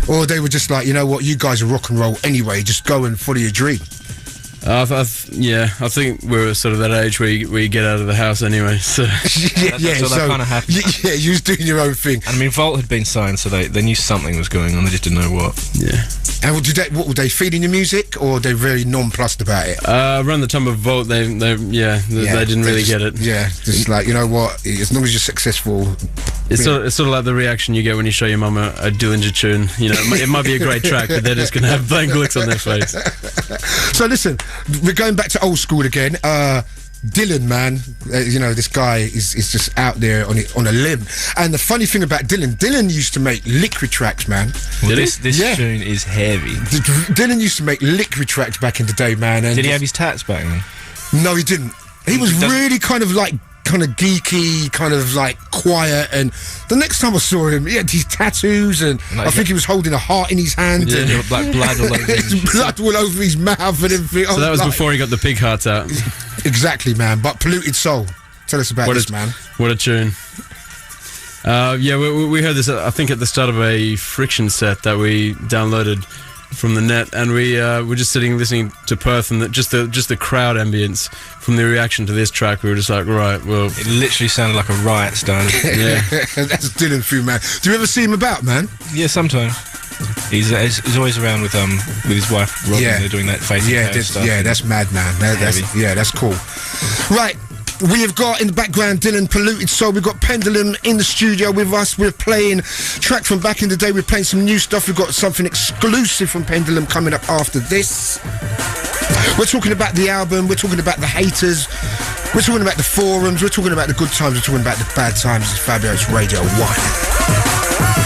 or they were just like, you know what, you guys are rock and roll anyway. Just go and follow your dream. I think we're sort of that age where you get out of the house anyway. So that kind of happened. Yeah, you was doing your own thing. And I mean, Vault had been signed, so they knew something was going on. They just didn't know what. Yeah. And what were they feeding your music, or were they very nonplussed about it? Around the time of Vault, they didn't really get it. Yeah, just like, you know what, as long as you're successful. It's sort of like the reaction you get when you show your mum a Dillinger tune. You know, it might be a great track, but they're just going to have blank looks on their face. So listen, we're going back to old school again. Dylan, man, you know, this guy is just out there on a limb. And the funny thing about Dylan used to make liquid tracks, man. Well, this tune is heavy. Dylan used to make liquid tracks back in the day, man. And did he have his tats back then? No, he didn't. He was really kind of geeky, kind of like quiet, and the next time I saw him, he had these tattoos, and like, I think he was holding a heart in his hand, and like blood all over blood all over his mouth and everything. So that was like, before he got the pig hearts out. Exactly, man. But Polluted Soul, tell us about this, man. What a tune. We heard this, I think, at the start of a Friction set that we downloaded from the net, and we were just listening to Perth, and just the crowd ambience from the reaction to this track. We were just like, right, well, it literally sounded like a riot started. Yeah. That's Dylan through, man. Do you ever see him about, man? Yeah, sometimes. He's always around with his wife Robin. Yeah. They're doing that facing stuff. Yeah, that's mad, man. That's cool. Right. We have got in the background Dylan, Polluted Soul. We've got Pendulum in the studio with us. We're playing track from back in the day. We're playing some new stuff. We've got something exclusive from Pendulum coming up after this. We're talking about the album. We're talking about the haters. We're talking about the forums. We're talking about the good times. We're talking about the bad times. It's Fabio, it's Radio 1.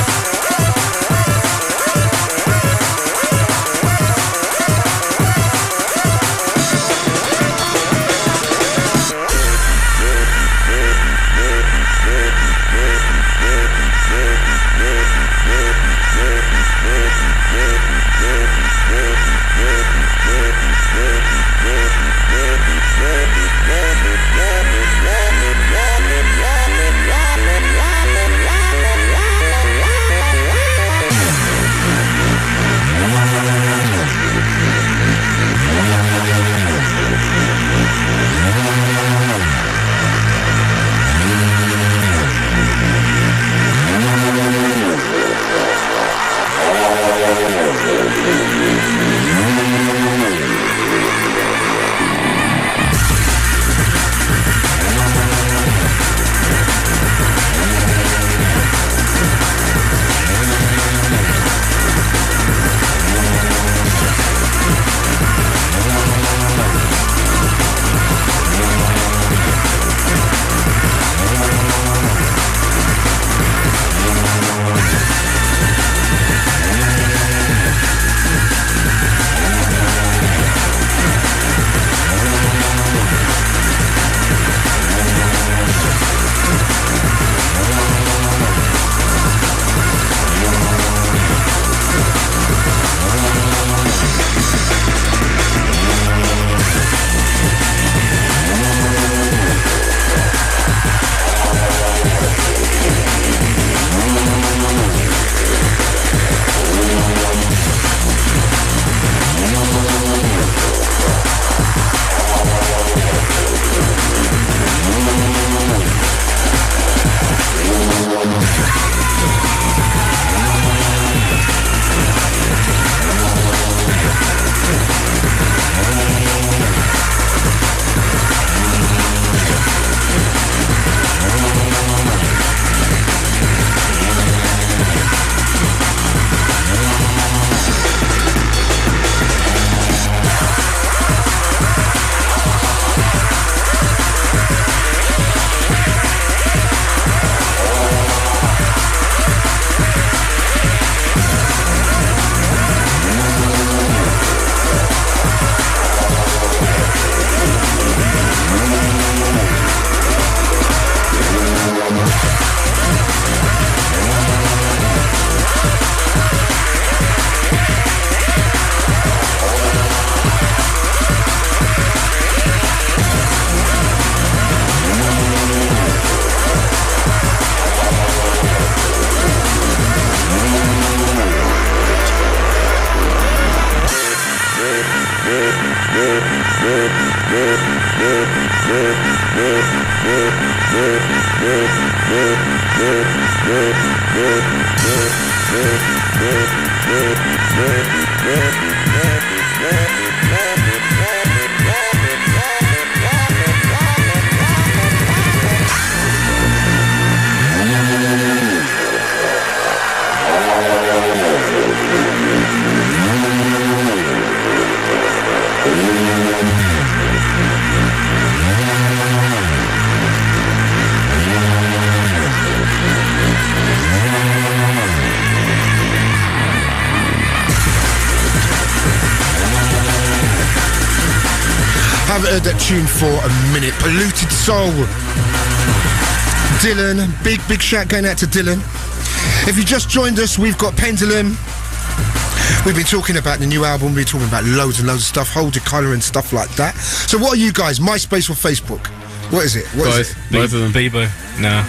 Haven't heard that tune for a minute. Polluted Soul. Dylan, big shout going out to Dylan. If you just joined us, we've got Pendulum. We've been talking about the new album. We've been talking about loads and loads of stuff, Hold Your Colour and stuff like that. So what are you guys, MySpace or Facebook? What is it? Both of them. Bebo. No.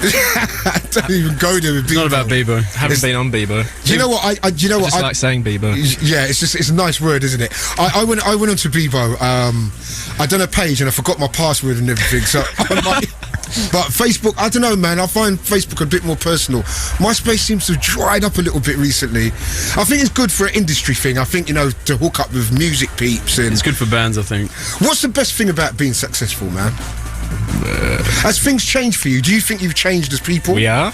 Don't even go there with Bebo. Not about Bebo. Haven't been on Bebo. Do you know what? I do you know I what? just like saying Bebo. Yeah, it's a nice word, isn't it? I went onto Bebo. I done a page and I forgot my password and everything. So but Facebook, I don't know, man. I find Facebook a bit more personal. MySpace seems to have dried up a little bit recently. I think it's good for an industry thing. I think, to hook up with music peeps. And It's good for bands, I think. what's the best thing about being successful, man? Has things changed for you? Do you think you've changed as people? We are?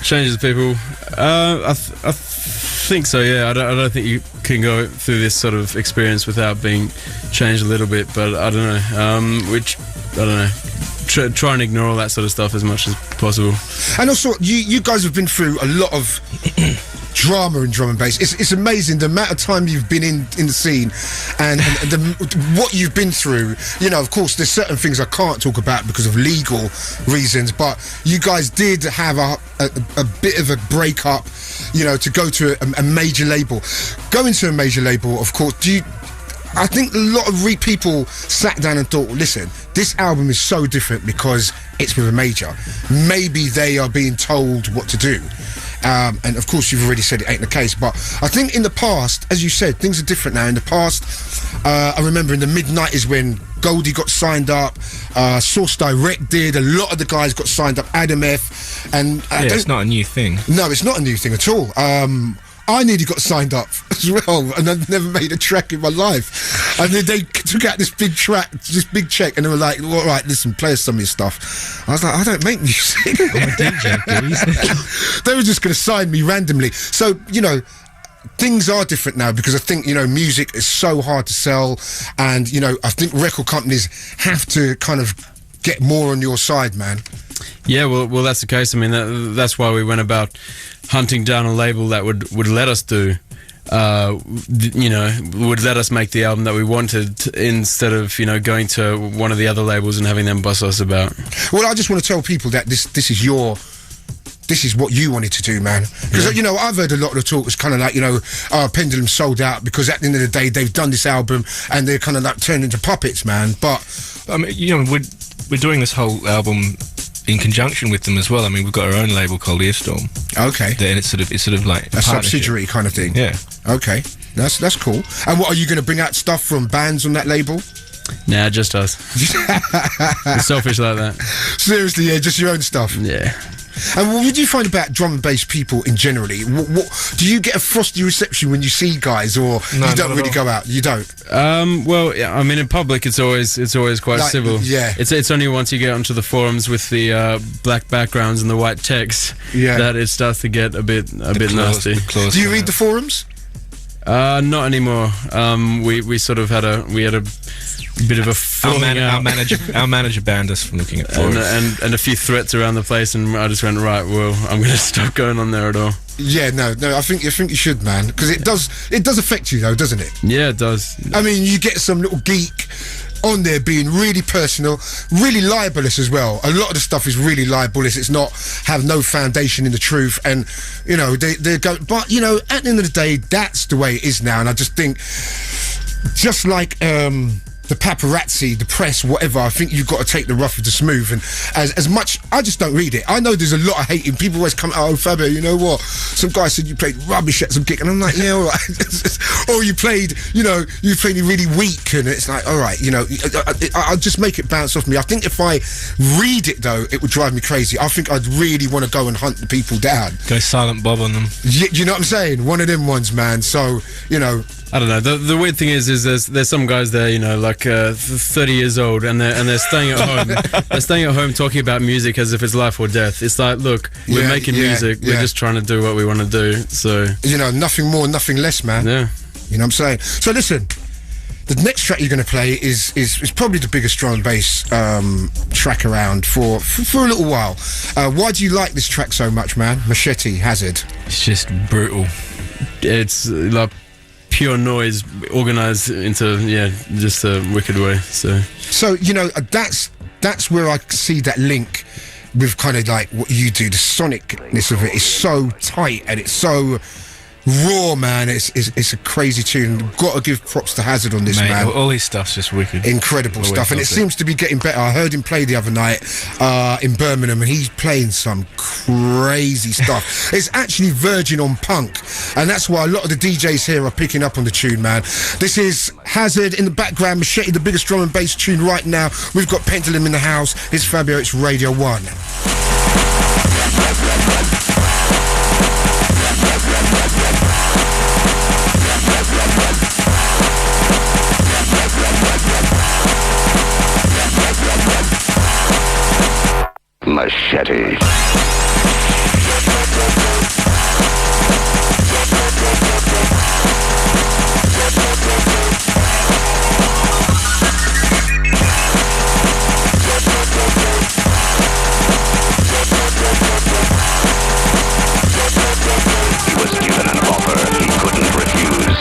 Changes people. I think so. Yeah, I don't think you can go through this sort of experience without being changed a little bit. But I don't know. Try and ignore all that sort of stuff as much as possible. And also, you guys have been through a lot of drama in drum and bass. It's amazing the amount of time you've been in the scene and what you've been through. Of course, there's certain things I can't talk about because of legal reasons, but you guys did have a bit of a breakup, to go to a major label. Going to a major label, of course, I think a lot of people sat down and thought, listen, this album is so different because it's with a major. Maybe they are being told what to do. And of course, you've already said it ain't the case. But I think in the past, as you said, things are different now. In the past, I remember in the mid-90s when Goldie got signed up, Source Direct did, a lot of the guys got signed up, Adam F. And it's not a new thing. No, it's not a new thing at all. I nearly got signed up as well, and I've never made a track in my life. And then they took out this big check, and they were like, "All right, listen, play us some of your stuff." I was like, "I don't make music." I'm a DJ, please. They were just going to sign me randomly. So, things are different now because I think, music is so hard to sell, and, I think record companies have to kind of get more on your side, man. Yeah, well, that's the case. I mean, that's why we went about hunting down a label that would let us do, would let us make the album that we wanted instead of, going to one of the other labels and having them bust us about. Well, I just want to tell people that this is what you wanted to do, man. Because, I've heard a lot of the talk was kind of like, Pendulum sold out because at the end of the day, they've done this album and they're kind of like turned into puppets, man. But, I mean, we're doing this whole album in conjunction with them as well. I mean, we've got our own label called Earstorm. Okay. And it's sort of like a subsidiary kind of thing. Yeah. Okay. That's cool. And what, are you going to bring out stuff from bands on that label? Nah, just us. We're selfish like that. Seriously, yeah, just your own stuff. Yeah. And what do you find about drum and bass people in generally? What do you get a frosty reception when you see guys, or you don't really go out? You don't. Well, yeah, I mean, in public, it's always quite Like, civil. yeah. It's only once you get onto the forums with the black backgrounds and the white text that it starts to get a bit nasty. Do you read the forums? Not anymore. We sort of had a bit of a falling out. Our manager banned us from looking at forums. and a few threats around the place, and I just went, right, well, I'm going to stop going on there at all. Yeah, no, I think you should, man, because it does affect you though, doesn't it? Yeah, it does. I mean, you get some little geek on there being really personal, really libelous as well. A lot of the stuff is really libelous. It's not have no foundation in the truth, and they go. But at the end of the day, that's the way it is now. And I just think, just like the paparazzi, the press, whatever, I think you've got to take the rough with the smooth. And as much, I just don't read it. I know there's a lot of hating. People always come, oh, Fabio, you know what? Some guy said you played rubbish at some gig. And I'm like, yeah, all right. Or you played really weak. And it's like, all right, you know, I'll just make it bounce off me. I think if I read it, though, it would drive me crazy. I think I'd really want to go and hunt the people down. Go Silent Bob on them. You know what I'm saying? One of them ones, man. So, you know, I don't know. The weird thing is there's some guys there, you know, like 30 years old, and they're staying at home. They're staying at home talking about music as if it's life or death. It's like, look, we're making music. We're just trying to do what we want to do. So, you know, nothing more, nothing less, man. Yeah. You know what I'm saying? So listen, the next track you're going to play is probably the biggest drum and bass track around for a little while. Why do you like this track so much, man? Machete, Hazard. It's just brutal. It's like pure noise organized into just a wicked way. So you know, that's where I see that link with kind of like what you do. The sonicness of it is so tight and it's so raw, man. It's a crazy tune. Got to give props to Hazard on this, man. All his stuff's just wicked. Incredible stuff, and it seems to be getting better. I heard him play the other night in Birmingham, and he's playing some crazy stuff. It's actually verging on punk, and that's why a lot of the DJs here are picking up on the tune, man. This is Hazard in the background, Machete, the biggest drum and bass tune right now. We've got Pendulum in the house. It's Fabio, it's Radio 1. Machete. He was given an offer he couldn't refuse.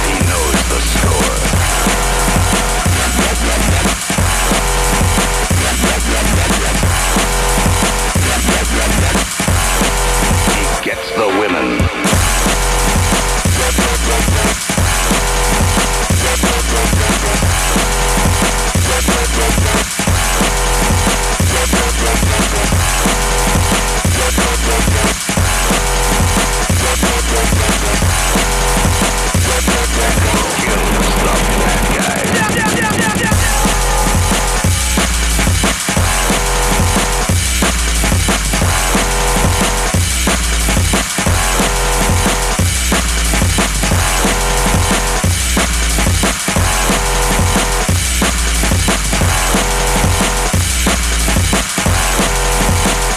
He knows the score. He gets the women.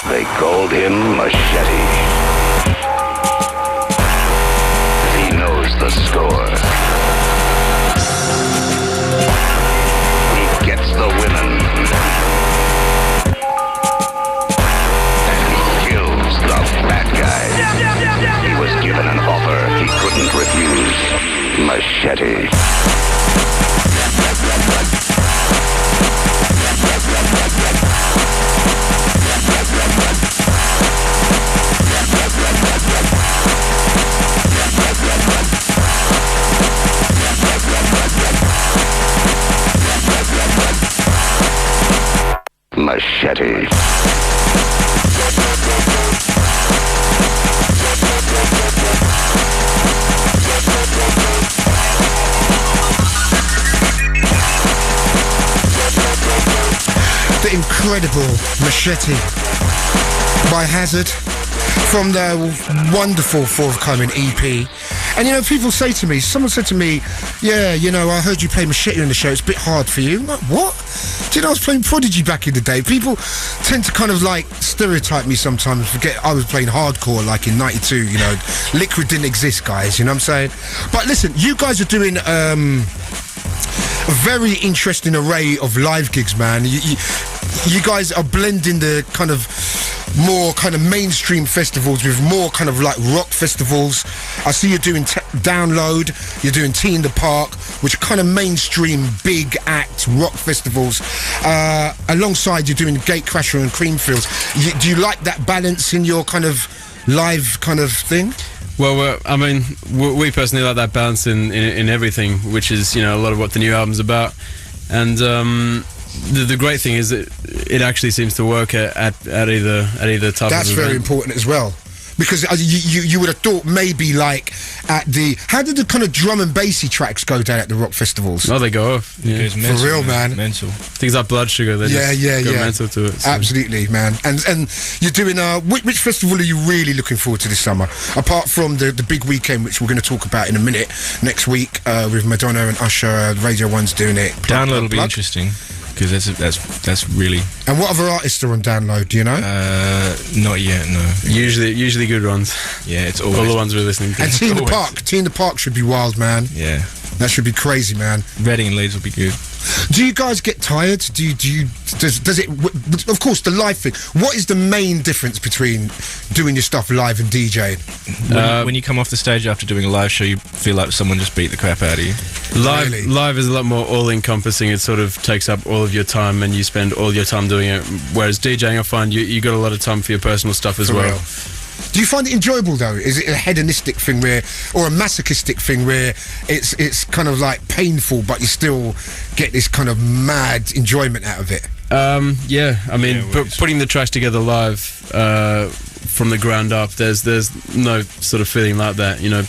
They called him Machete. He knows the score. He gets the women. And he kills the bad guys. He was given an offer he couldn't refuse. Machete. Machete. The incredible Machete by Hazard from their wonderful forthcoming EP. And you know, people say to me, someone said to me, yeah, you know, I heard you play Machete in the show, it's a bit hard for you. I'm like, what? Do you know I was playing Prodigy back in the day? People tend to kind of like stereotype me sometimes, forget I was playing hardcore like in 92, you know. Liquid didn't exist, guys, you know what I'm saying? But listen, you guys are doing a very interesting array of live gigs, man. You guys are blending the kind of more kind of mainstream festivals with more kind of like rock festivals. I see you're doing Download, you're doing Tea in the Park. which are kind of mainstream, big act rock festivals, alongside you're doing Gatecrasher and Creamfields. Do you like that balance in your kind of live kind of thing? Well, I mean, we personally like that balance in everything, which is, you know, a lot of what the new album's about. And the great thing is that it actually seems to work at either type That's of very event. important as well. Because you would have thought maybe like at the... How did the kind of drum and bassy tracks go down at the rock festivals? Oh, they go off. Yeah. It goes mental, real, man. Mental. Things like Blood Sugar, they just go mental to it. So. Absolutely, man. And you're doing... which festival are you really looking forward to this summer? Apart from the big weekend, which we're going to talk about in a minute, next week with Madonna and Usher, Radio 1's doing it. Download will be interesting, because that's really... And what other artists are on Download, do you know? Not yet, no. Usually good ones. Yeah, it's always... All the ones we're listening to. And Tea in the always. Park. Tea in the Park should be wild, man. Yeah. That should be crazy, man. Reading and Leeds will be good. Do you guys get tired? Does it? Of course, the live thing. What is the main difference between doing your stuff live and DJing? When you come off the stage after doing a live show, you feel like someone just beat the crap out of you. Really? Live is a lot more all-encompassing. It sort of takes up all of your time, and you spend all your time doing it. Whereas DJing, I find you got a lot of time for your personal stuff as For well. real. Do you find it enjoyable though? Is it a hedonistic thing or a masochistic thing where it's kind of like painful, but you still get this kind of mad enjoyment out of it? Yeah, I mean, putting the tracks together live from the ground up, there's no sort of feeling like that. You know,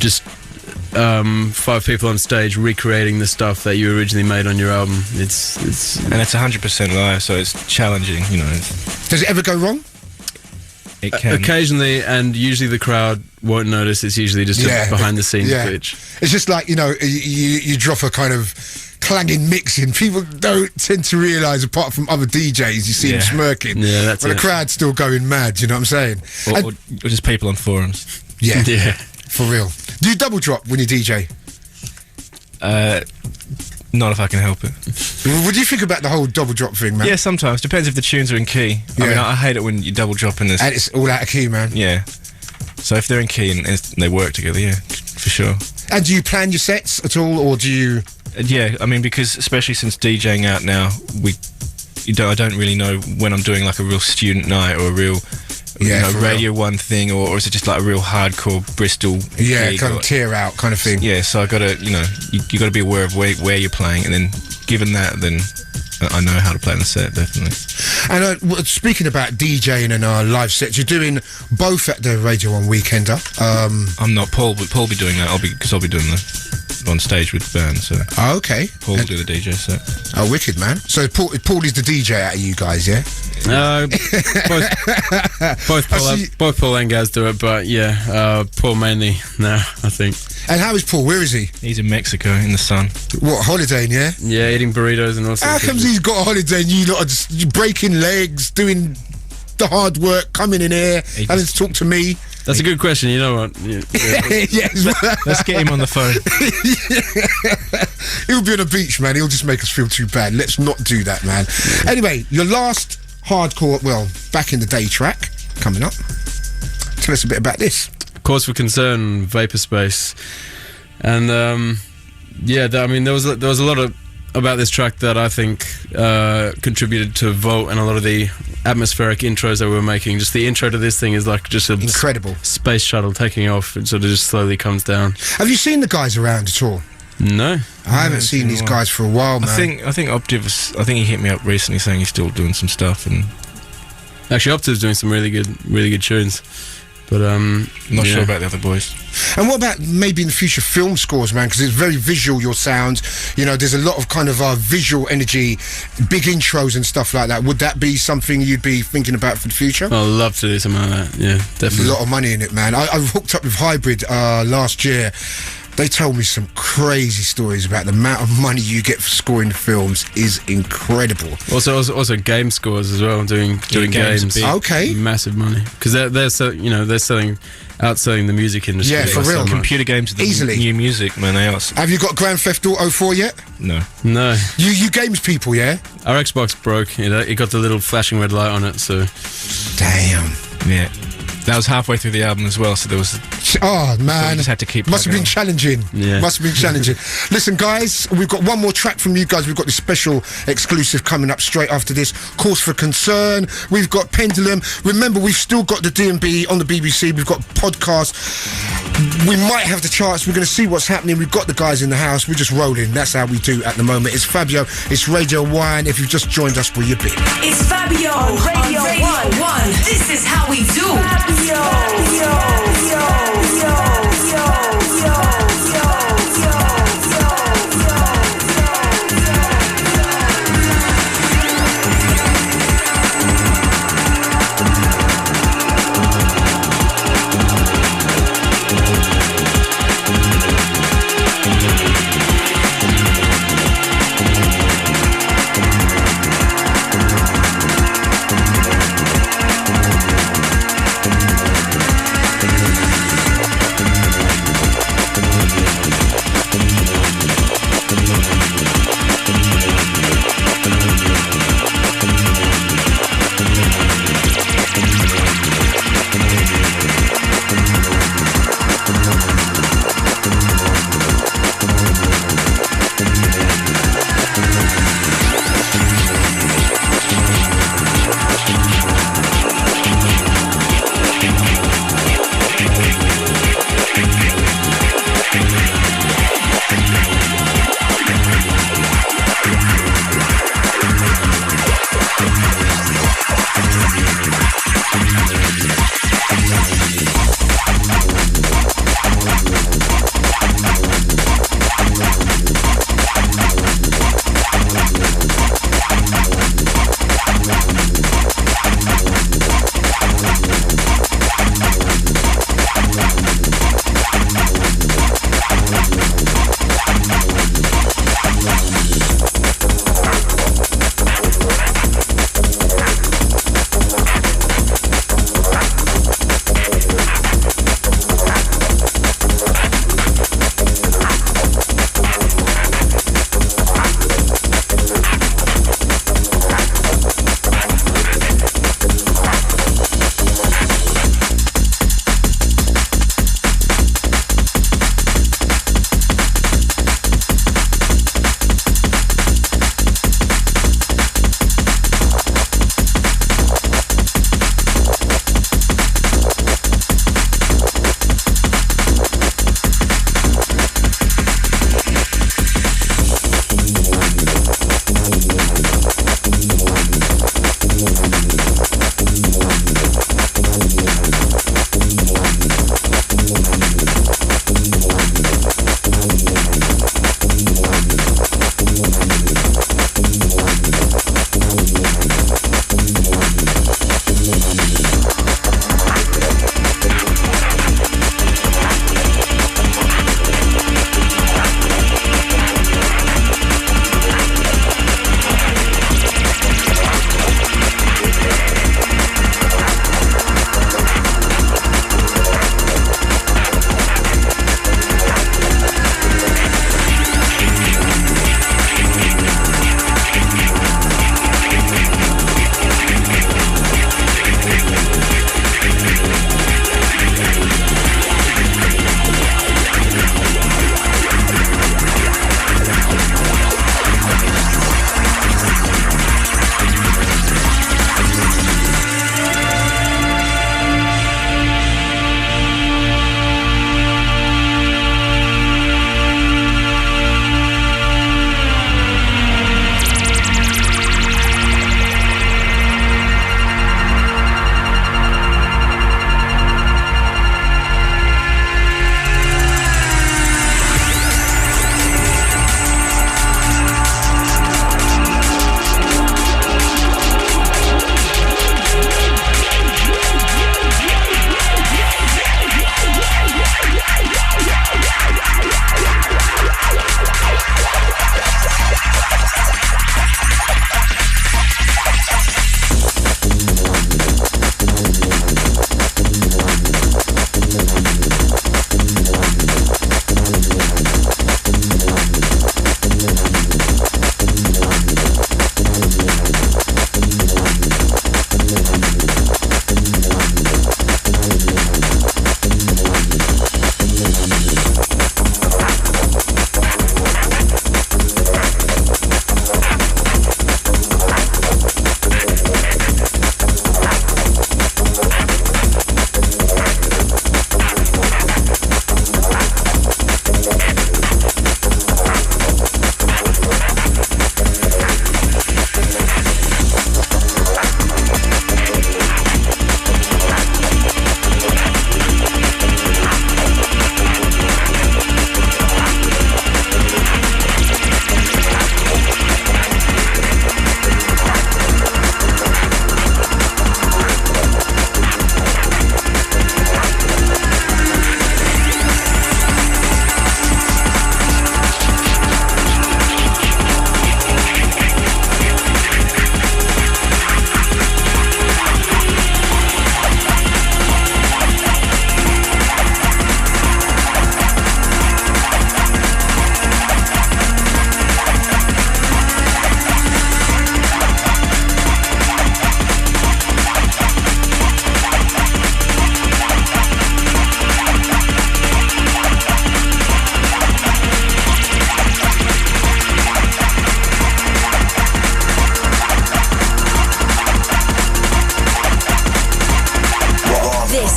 just 5 people on stage recreating the stuff that you originally made on your album. And it's 100% live, so it's challenging. You know. Does it ever go wrong? It can. Occasionally, and usually the crowd won't notice. It's usually just a behind-the-scenes glitch. It's just like, you know, you drop a kind of clanging mix in. People don't tend to realise, apart from other DJs, you see them smirking. Yeah, that's but it. the crowd's still going mad, you know what I'm saying? Or just people on forums. Yeah, Yeah. for real. Do you double drop when you DJ? Not if I can help it. What do you think about the whole double drop thing, man? Yeah, sometimes. Depends if the tunes are in key. I mean, I hate it when you double drop in this. And it's all out of key, man. Yeah. So if they're in key and they work together, yeah, for sure. And do you plan your sets at all, or do you... Yeah, I mean, because especially since DJing out now, I don't really know when I'm doing like a real student night or a real Radio 1 thing, or is it just like a real hardcore Bristol gig, kind of tear out kind of thing. Yeah, so I gotta, you gotta be aware of where you're playing, and then given that, then I know how to play in the set, definitely. And speaking about DJing and live sets, you're doing both at the Radio 1 Weekender. I'm not Paul, but Paul will be doing that. I'll be doing on stage with the band. So okay, Paul will do the DJ set. Oh, wicked, man! So Paul is the DJ out of you guys, yeah? Both Paul and Gaz do it, but Paul mainly now, I think. And how is Paul? Where is he? He's in Mexico in the sun. What, holidaying, yeah? Yeah, eating burritos and all sorts How of comes things. he's got a holiday and you lot are just breaking legs, doing the hard work, coming in here, having to talk to me? That's a good question. You know what? Yeah. Yes. Let's get him on the phone. He'll be on a beach, man. He'll just make us feel too bad. Let's not do that, man. Anyway, your last hardcore, back in the day track coming up. Tell us a bit about this. Cause for Concern, Vapor Space, and I mean, there was a lot about this track that I think contributed to Vault and a lot of the atmospheric intros that we were making. Just the intro to this thing is like just an incredible space shuttle taking off. It sort of just slowly comes down. Have you seen the guys around at all? No, I haven't seen these guys for a while, man. I think Optiv. I think he hit me up recently saying he's still doing some stuff, and actually Optiv's doing some really good tunes. But not sure about the other boys. And what about maybe in the future film scores, man? Because it's very visual, your sound. You know, there's a lot of kind of visual energy, big intros and stuff like that. Would that be something you'd be thinking about for the future? I'd love to do something like that. Yeah, definitely. There's a lot of money in it, man. I hooked up with Hybrid last year. They told me some crazy stories about the amount of money you get for scoring films is incredible. Also game scores as well. Doing games. Okay, massive money because they're outselling the music industry. Yeah, for real. Computer games are easily new music, man. They are. Have you got Grand Theft Auto 4 yet? No. You games people, yeah? Our Xbox broke. It got the little flashing red light on it. So. Damn. Yeah. That was halfway through the album as well, so there was a Oh So man, we just had to keep must have been plugging challenging. Yeah. Must have been challenging. Listen, guys, we've got one more track from you guys. We've got this special exclusive coming up straight after this. Cause for Concern. We've got Pendulum. Remember, we've still got the D&B on the BBC. We've got podcasts. We might have the charts. We're going to see what's happening. We've got the guys in the house. We're just rolling. That's how we do at the moment. It's Fabio. It's Radio 1. If you've just joined us, where you been? It's Fabio on Radio 1. This is how we do. Fabio.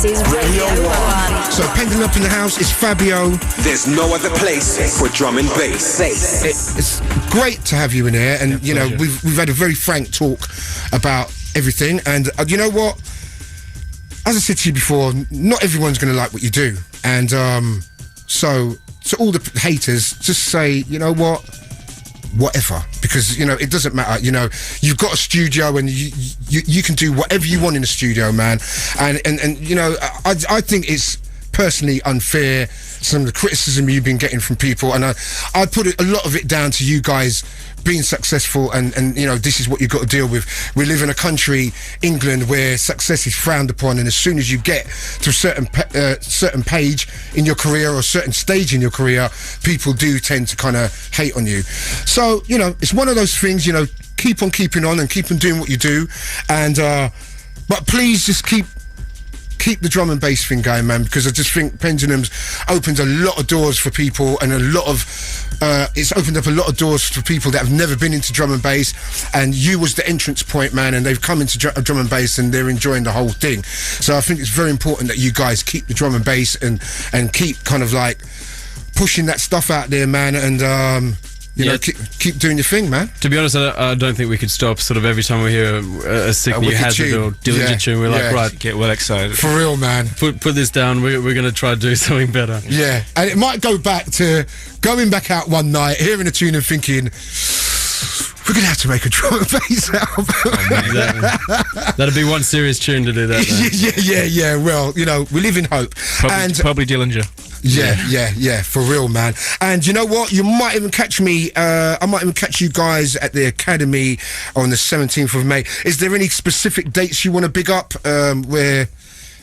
This is Radio 1. So Pendulum up in the house is Fabio. There's no other place for drum and bass. It's great to have you in here, and you know we've had a very frank talk about everything. And you know what? As I said to you before, not everyone's going to like what you do, and so to all the haters, just say, you know what? Whatever, because you know it doesn't matter. You know, you've got a studio and you can do whatever you want in the studio, man. And you know, I think it's personally unfair, some of the criticism you've been getting from people, and I put a lot of it down to you guys being successful, and you know, this is what you've got to deal with. We live in a country, England, where success is frowned upon, and as soon as you get to a certain page in your career or a certain stage in your career, people do tend to kind of hate on you. So you know, it's one of those things. You know, keep on keeping on and keep on doing what you do, and but please just keep the drum and bass thing going, man, because I just think Pendulum's opened a lot of doors for people, and it's opened up a lot of doors for people that have never been into drum and bass, and you was the entrance point, man, and they've come into drum and bass and they're enjoying the whole thing. So I think it's very important that you guys keep the drum and bass and keep kind of like pushing that stuff out there, man, and you know, keep doing your thing, man. To be honest, I don't think we could stop. Sort of every time we hear a sick new hazard tune. or Dillinger tune, we're like, right, Get well excited. For real, man. put this down. We're going to try to do something better. Yeah, and it might go back to going back out one night, hearing a tune and thinking, we're going to have to make a drum and bass album. Exactly. That'd be one serious tune to do that. Yeah. Well, you know, we live in hope. Probably Dillinger. Yeah, for real, man. And you know what? You might even catch me, I might even catch you guys at the Academy on the 17th of May. Is there any specific dates you want to big up where...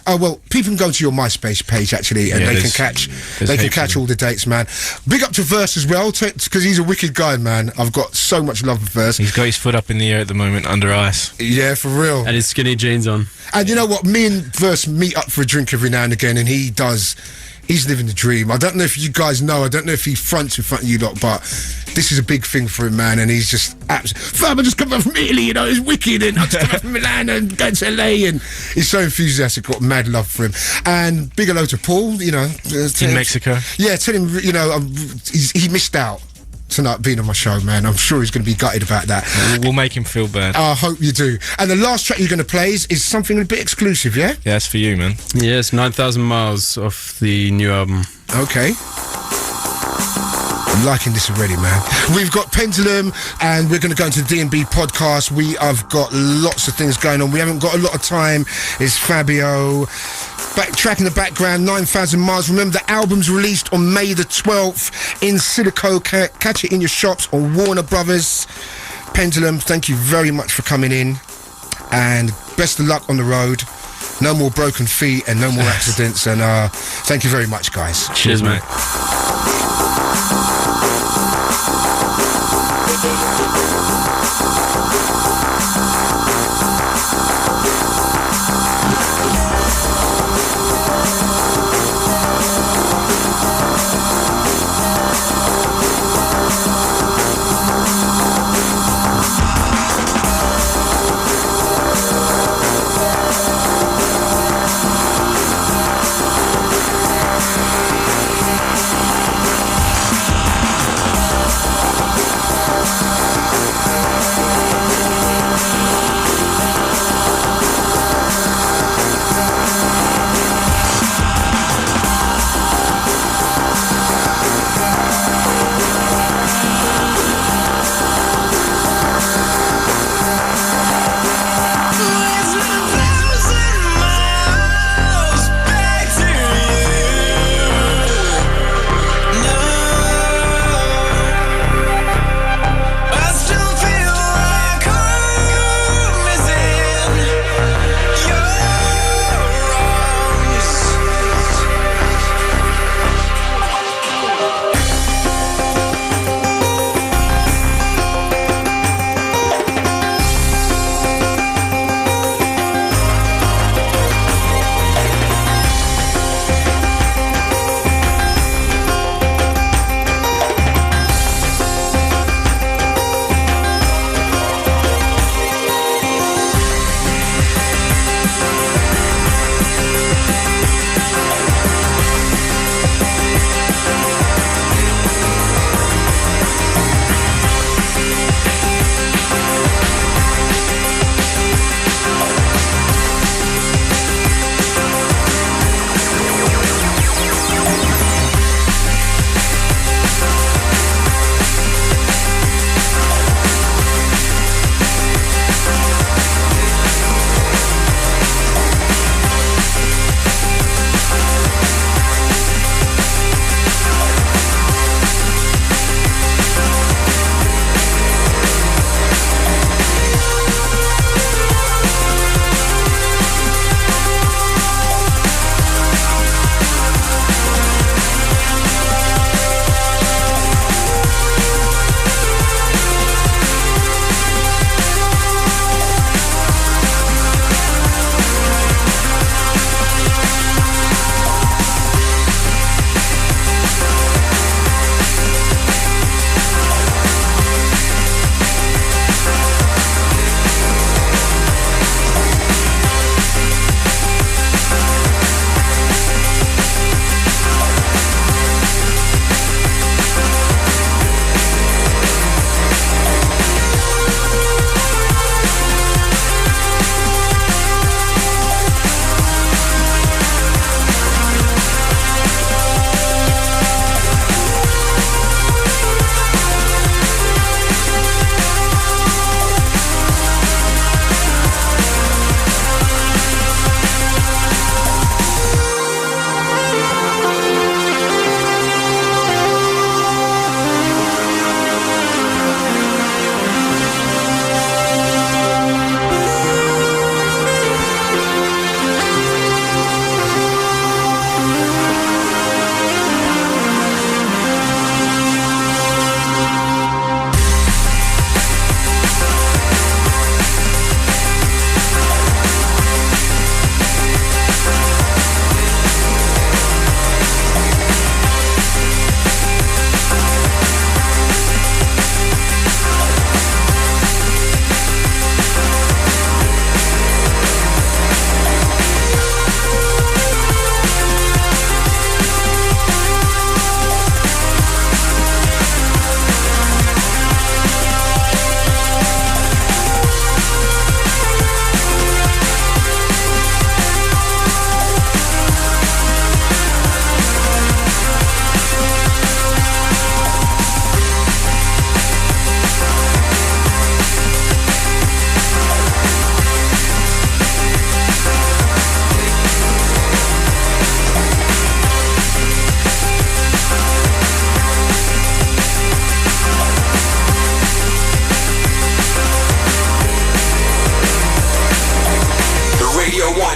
Oh, well, people can go to your MySpace page, actually, and they can catch all the dates, man. Big up to Verse as well, because he's a wicked guy, man. I've got so much love for Verse. He's got his foot up in the air at the moment, under ice. Yeah, for real. And his skinny jeans on. And you know what? Me and Verse meet up for a drink every now and again, and he's living the dream. I don't know if you guys know, I don't know if he fronts in front of you lot, but this is a big thing for him, man, and he's just Fabio just come back from Italy, you know, he's wicked, and I just come back from Milan and going to LA, and he's so enthusiastic, got mad love for him. And big hello to Paul, you know. In Mexico. Yeah, tell him, you know, he missed out tonight being on my show, man. I'm sure he's going to be gutted about that. We'll make him feel bad. I hope you do. And the last track you're going to play is something a bit exclusive, yeah? Yeah, that's for you, man. Yes, 9,000 Miles off the new album. Okay. I'm liking this already, man. We've got Pendulum, and we're going to go into the D&B podcast. We have got lots of things going on. We haven't got a lot of time. It's Fabio. Backtrack in the background, 9,000 Miles. Remember, the album's released on May the 12th in Silico. Catch it in your shops on Warner Brothers. Pendulum, thank you very much for coming in, and best of luck on the road. No more broken feet and no more accidents, and thank you very much, guys. Cheers, mate.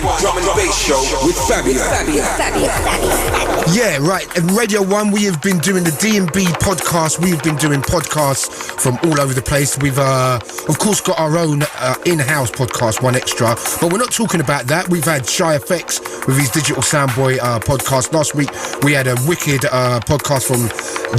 Drum and Bass Show with Fabio. Yeah, right. At Radio 1, we have been doing the D&B podcast. We've been doing podcasts from all over the place. We've, of course, got our own in-house podcast, One Extra. But we're not talking about that. We've had Shy Effects with his Digital Soundboy podcast. Last week, we had a wicked podcast from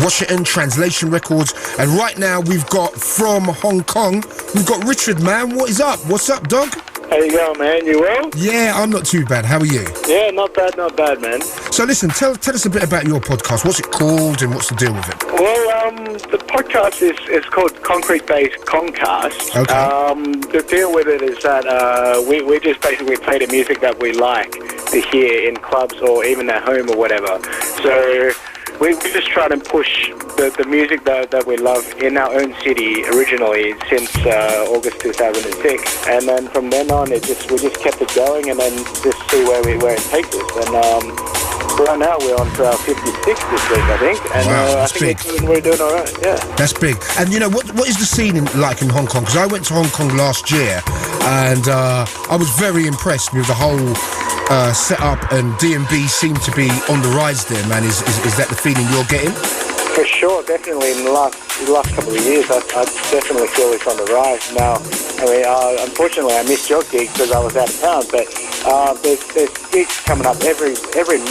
Washington, Translation Records. And right now, we've got from Hong Kong, we've got Richard, man. What is up? What's up, dog? How you going, man? You well? Yeah, I'm not too bad. How are you? Yeah, not bad, man. So listen, tell us a bit about your podcast. What's it called and what's the deal with it? Well, the podcast is called Concrete Bass Concast. Okay. The deal with it is that we just basically play the music that we like to hear in clubs or even at home or whatever. So we just try to push the music that we love in our own city originally since August 2006, and then from then on we just kept it going, and then just see where it takes us. And right now we're on to our 56 this week, I think, and wow, I think we're doing all right. Yeah, that's big. And you know what is the scene like in Hong Kong? Because I went to Hong Kong last year, and I was very impressed with the whole set up, and D&B seemed to be on the rise there, man. Is that the feeling you're getting? For sure, definitely. In the last couple of years, I definitely feel it's on the rise now. I mean, unfortunately, I missed your gig because I was out of town, but there's gigs coming up every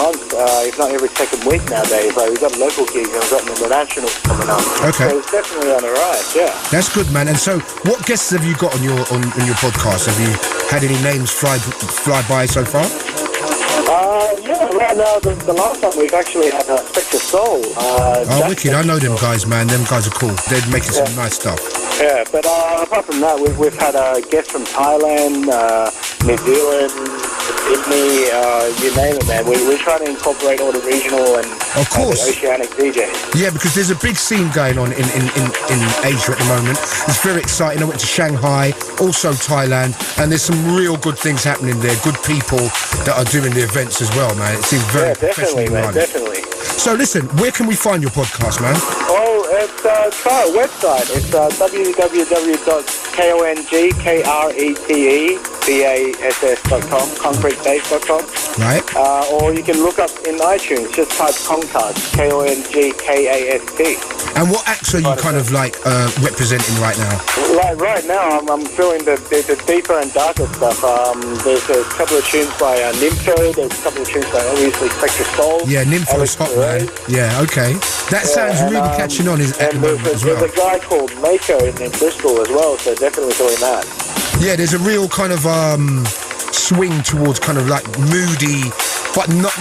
month, if not every second week nowadays. Like, we've got local gigs and we've got international coming up. Okay. So it's definitely on the rise, yeah. That's good, man. And so, what guests have you got on your podcast? Have you had any names fly by so far? Yeah, right now, the last time we've actually had Spectre Soul. Wicked. I know them guys, man. Them guys are cool. They're making some nice stuff. Yeah, but apart from that, we've had guests from Thailand, New Zealand, Sydney, you name it, man. We're trying to incorporate all the regional and of course. The oceanic DJs. Yeah, because there's a big scene going on in Asia at the moment. It's very exciting. I went to Shanghai, also Thailand, and there's some real good things happening there. Good people that are doing the events as well, man. It seems very definitely, man, definitely. So listen, where can we find your podcast, man? Oh, it's try our website. It's www.concretebase.com, concretebase.com. Right. Or you can look up in iTunes, just type Concast, Kongkast. And what acts are you kind of like representing right now? Like right now, I'm feeling the deeper and darker stuff. There's a couple of tunes by Nympho. There's a couple of tunes by obviously Spectre Soul. Yeah, Nympho's hot, man. Yeah, okay. That sounds really catching on at the moment as well. There's a guy called Mako in Bristol as well, so definitely doing that. Yeah, there's a real kind of swing towards kind of like moody, but not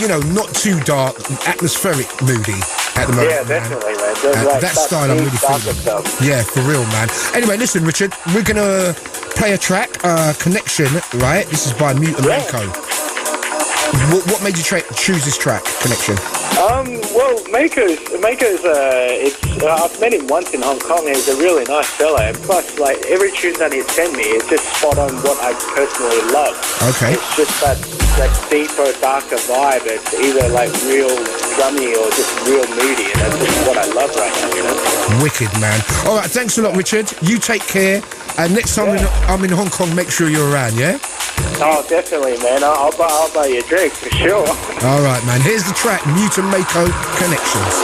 too dark, atmospheric moody at the moment. Yeah, definitely, man. That style I'm really feeling. Stuff. Yeah, for real, man. Anyway, listen, Richard, we're gonna play a track, Connection, right? This is by Mute and Mako. What made you choose this track, Connection? Well, Mako's I've met him once in Hong Kong, and he's a really nice fella, and plus, like, every tune that he sent me is just spot on what I personally love. Okay. It's just that deeper, darker vibe. It's either, like, real drummy or just real moody, and that's just what I love right now, you know? Wicked, man. All right, thanks a lot, Richard. You take care, and next time I'm in Hong Kong, make sure you're around, yeah? Oh, definitely, man. I'll buy you a drink, for sure. All right, man. Here's the track, Mute and Mako, Connections.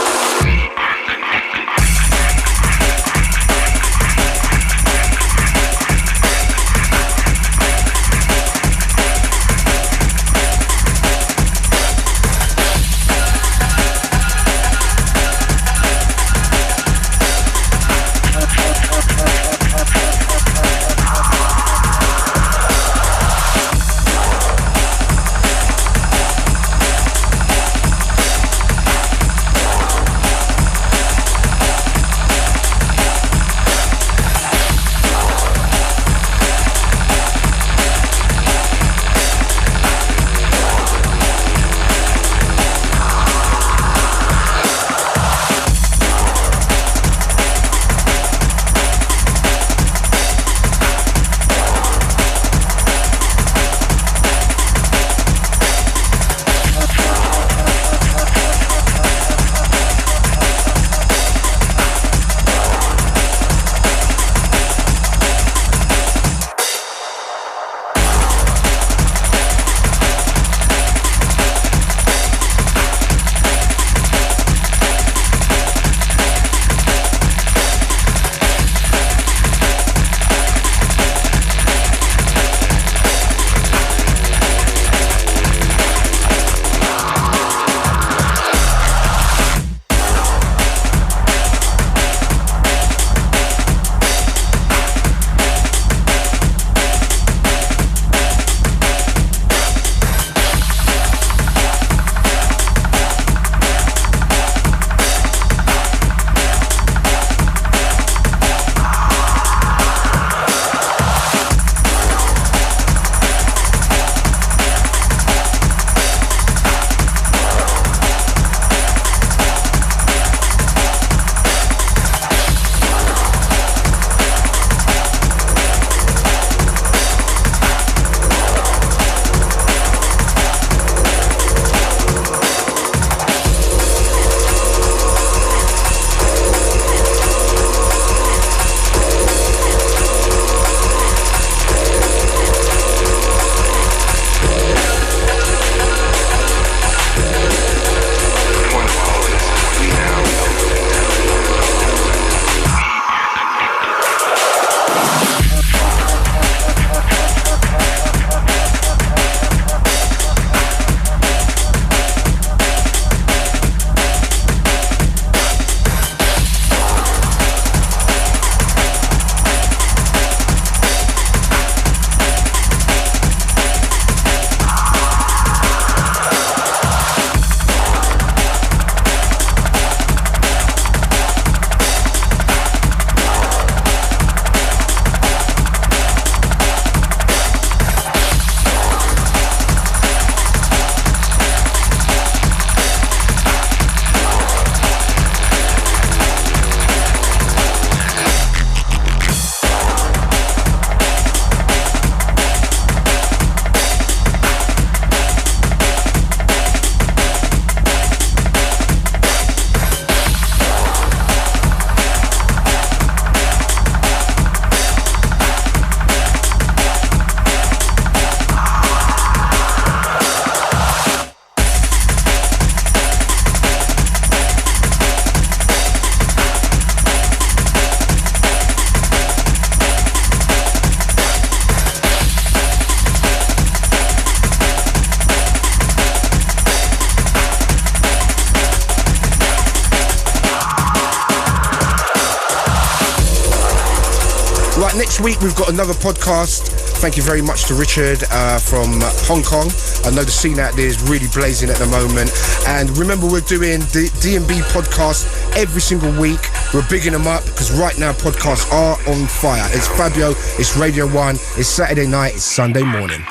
week we've got another podcast. Thank you very much to Richard from Hong Kong. I know the scene out there is really blazing at the moment. And remember, we're doing the D&B podcast every single week. We're bigging them up because right now podcasts are on fire. It's Fabio, it's Radio 1, it's Saturday night, it's Sunday morning.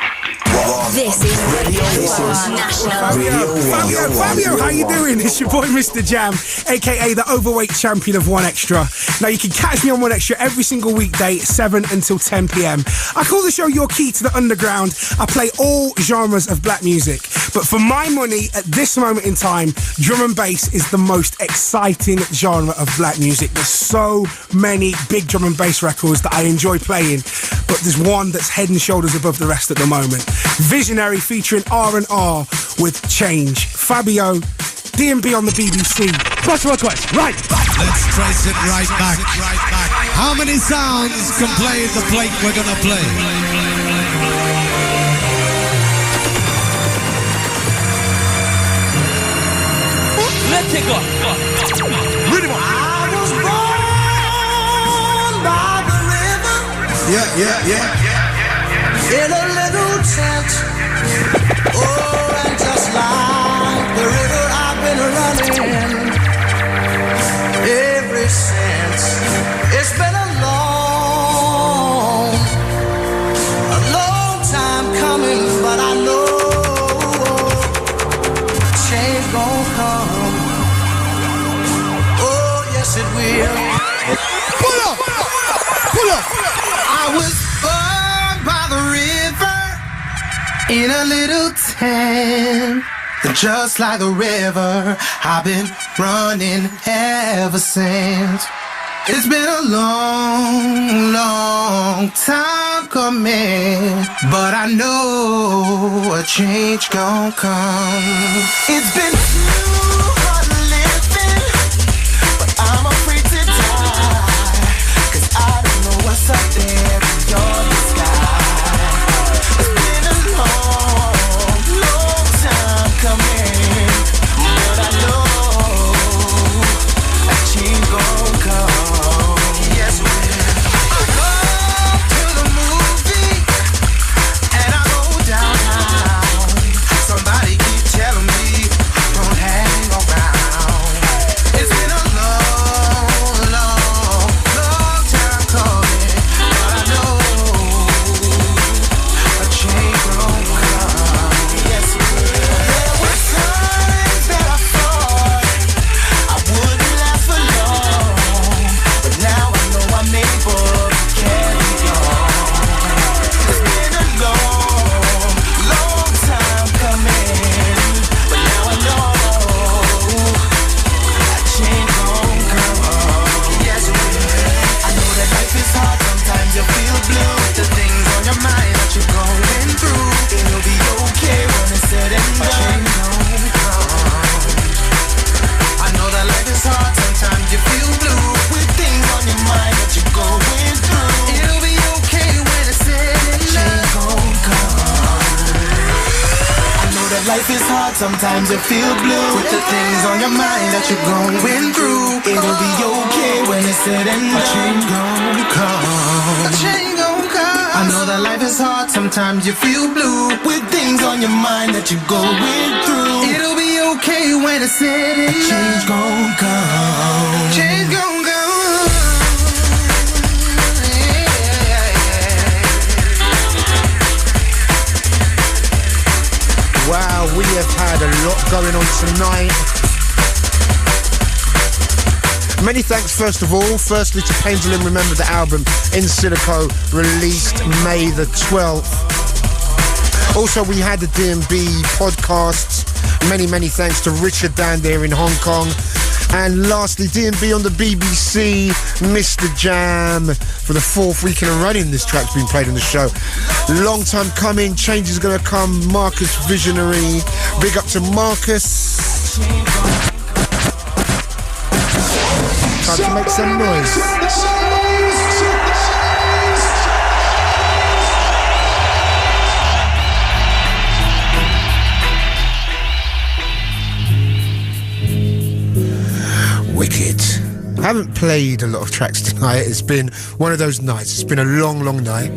This is Radio 1 National. Fabio, how you doing? It's your boy Mr. Jam, aka the overweight champion of 1Extra. Now you can catch me on 1Extra every single weekday, 7 until 10 p.m. I call the show Your Key to the Underground. I play all genres of black music, but for my money, at this moment in time, drum and bass is the most exciting genre of black music. There's so many big drum and bass records that I enjoy playing, but there's one that's head and shoulders above the rest at the moment. Visionary featuring R&R with Change. Fabio, D&B on the BBC. Twice, right. Let's trace it right back. How many sounds can play the plate we're gonna play? Let's take off. Rhythm. I was born by the river. Yeah. In a little tent. Oh, and just like the river I've been running ever since. It's been a long time coming, but I know change gon' come. Oh, yes it will. Pull up. I was born by the river in a little tent. Just like the river, I've been running ever since. It's been a long time coming, but I know a change gon' come. It's been too hard living, but I'm afraid to die, 'cause I don't know what's up there beyond the sky. It's been a long time coming, but I know a change gon' come. Yes, it will. I go to the movie and I go downtown. Somebody keep telling me don't hang around. It's been a long time coming, but I know a change gon' come. Yes, it will. There were times that I thought I wouldn't last for long, but now I know I'm able to carry on. It's been a long time coming, but now I know a change gon' come. Yes, it will. I know that life is hard, sometimes you feel blue. The things on your mind that you're going through, it'll be okay when it's said and done. A change gon' come. I know that life is hard, sometimes you feel blue, with things on your mind that you're going through. It'll be okay when it's said and done. Change gon' come. I know that life is hard, sometimes you feel blue, with the things on your mind that you're going through. It'll be okay when it's said and done. A change gon' come. A change gon' come. I know that life is hard, sometimes you feel blue, with things on your mind that you're going through. It'll be okay when it's said and done. Change gon' come. Change gon' come. Wow, we have had a lot going on tonight. Many thanks, first of all. Firstly to Pendulum. Remember the album In Silico, released May the 12th. Also, we had the D&B podcasts. Many thanks to Richard down there in Hong Kong. And lastly, D&B on the BBC, Mr. Jam. For the 4th week in a running, this track's been played on the show. Long time coming, change is gonna come. Marcus Visionary. Big up to Marcus. Time to make some noise. Wicked. haven't played a lot of tracks tonight. It's been one of those nights. It's been a long, long night.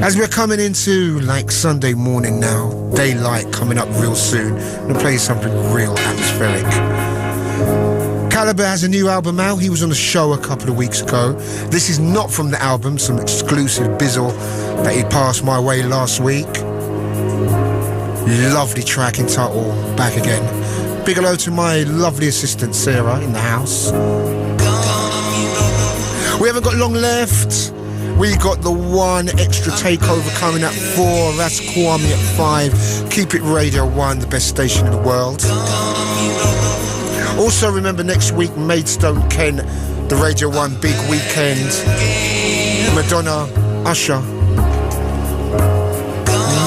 As we're coming into like Sunday morning now, daylight coming up real soon, I'm going to play something real atmospheric. Caliber has a new album out. He was on the show a couple of weeks ago. This is not from the album, some exclusive bizzle that he passed my way last week. Lovely track entitled Back Again. Big hello to my lovely assistant Sarah in the house. We haven't got long left. We got the one extra takeover coming at 4. That's Kwame at 5. Keep it Radio 1, the best station in the world. Also remember next week, Maidstone, Kent, the Radio 1 big weekend. Madonna, Usher.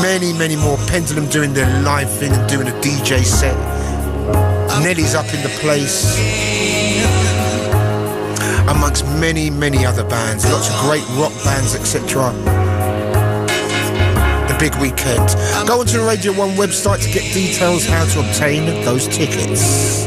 Many, many more. Pendulum doing their live thing and doing a DJ set. Nelly's up in the place. Amongst many, many other bands. Lots of great rock bands, etc. The big weekend. Go onto the Radio 1 website to get details how to obtain those tickets.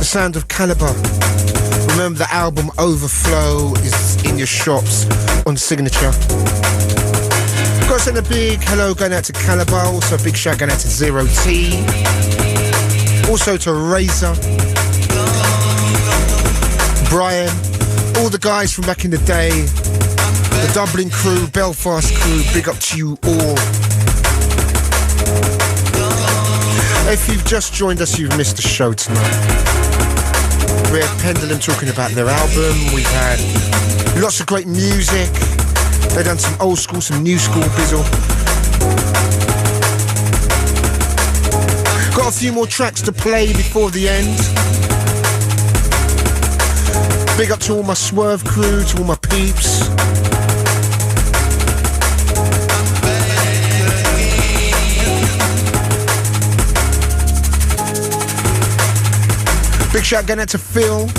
Sound of Caliber. Remember the album Overflow is in your shops on Signature. Got to send a big hello going out to Caliber. Also a big shout going out to Zero T. Also to Razor, Brian, all the guys from back in the day, the Dublin crew, Belfast crew. Big up to you all. If you've just joined us, you've missed the show tonight. We had Pendulum talking about their album. We've had lots of great music. They've done some old school, some new school bizzle. Got a few more tracks to play before the end. Big up to all my Swerve crew, to all my peeps. Big shout going out to Phil.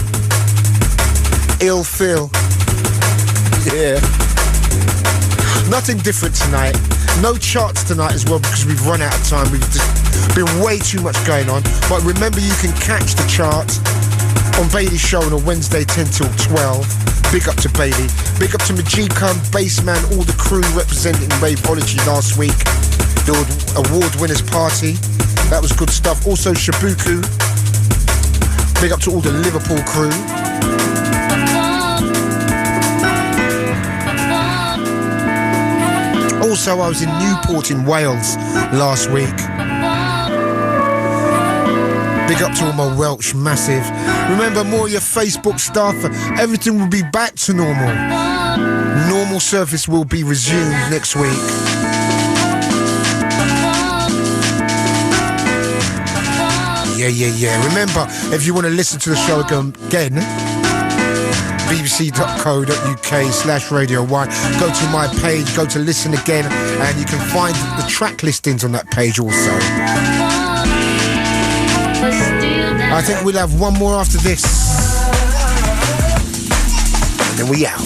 Ill Phil. Yeah. Nothing different tonight. No charts tonight as well because we've run out of time. We've just been way too much going on. But remember, you can catch the chart on Bailey's show on a Wednesday 10 till 12. Big up to Bailey. Big up to Majika, Bassman, all the crew representing Raveology last week. The award winners party. That was good stuff. Also Shibuku. Big up to all the Liverpool crew. Also, I was in Newport in Wales last week. Big up to all my Welsh, massive. Remember, more of your Facebook stuff. Everything will be back to normal. Normal service will be resumed next week. Yeah. Remember, if you want to listen to the show again, bbc.co.uk/Radio 1. Go to my page, go to listen again, and you can find the track listings on that page also. I think we'll have one more after this. And then we out.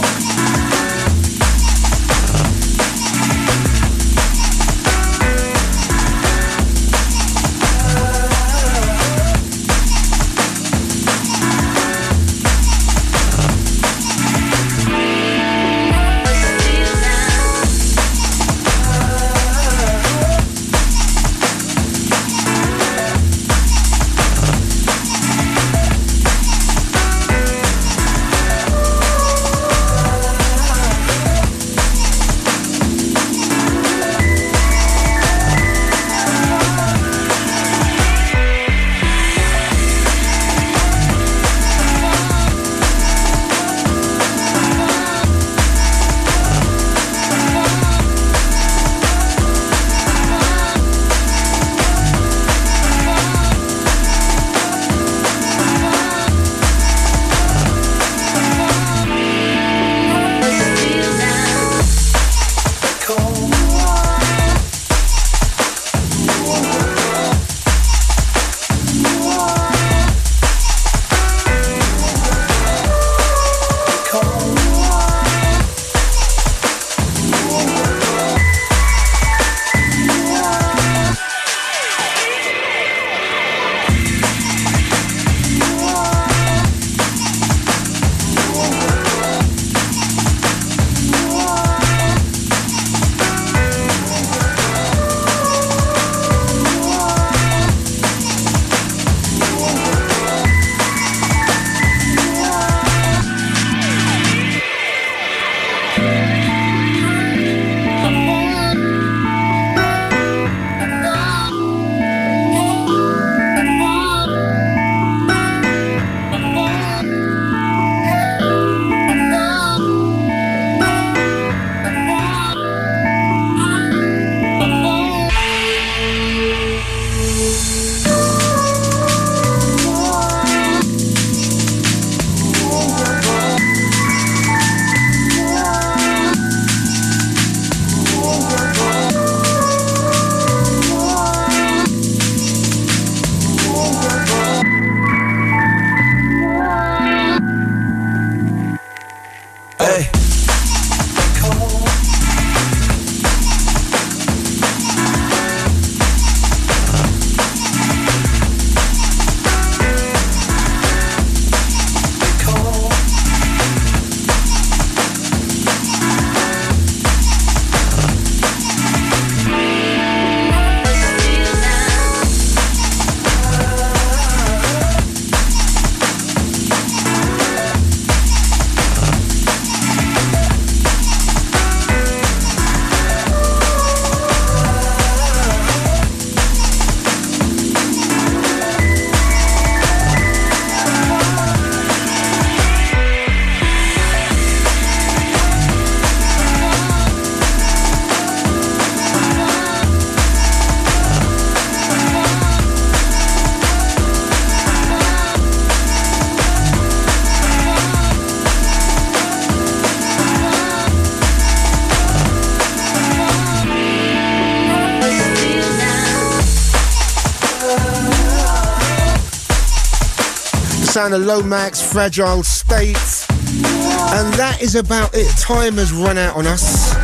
Sound of Lomax, Fragile States. And that is about it. Time has run out on us.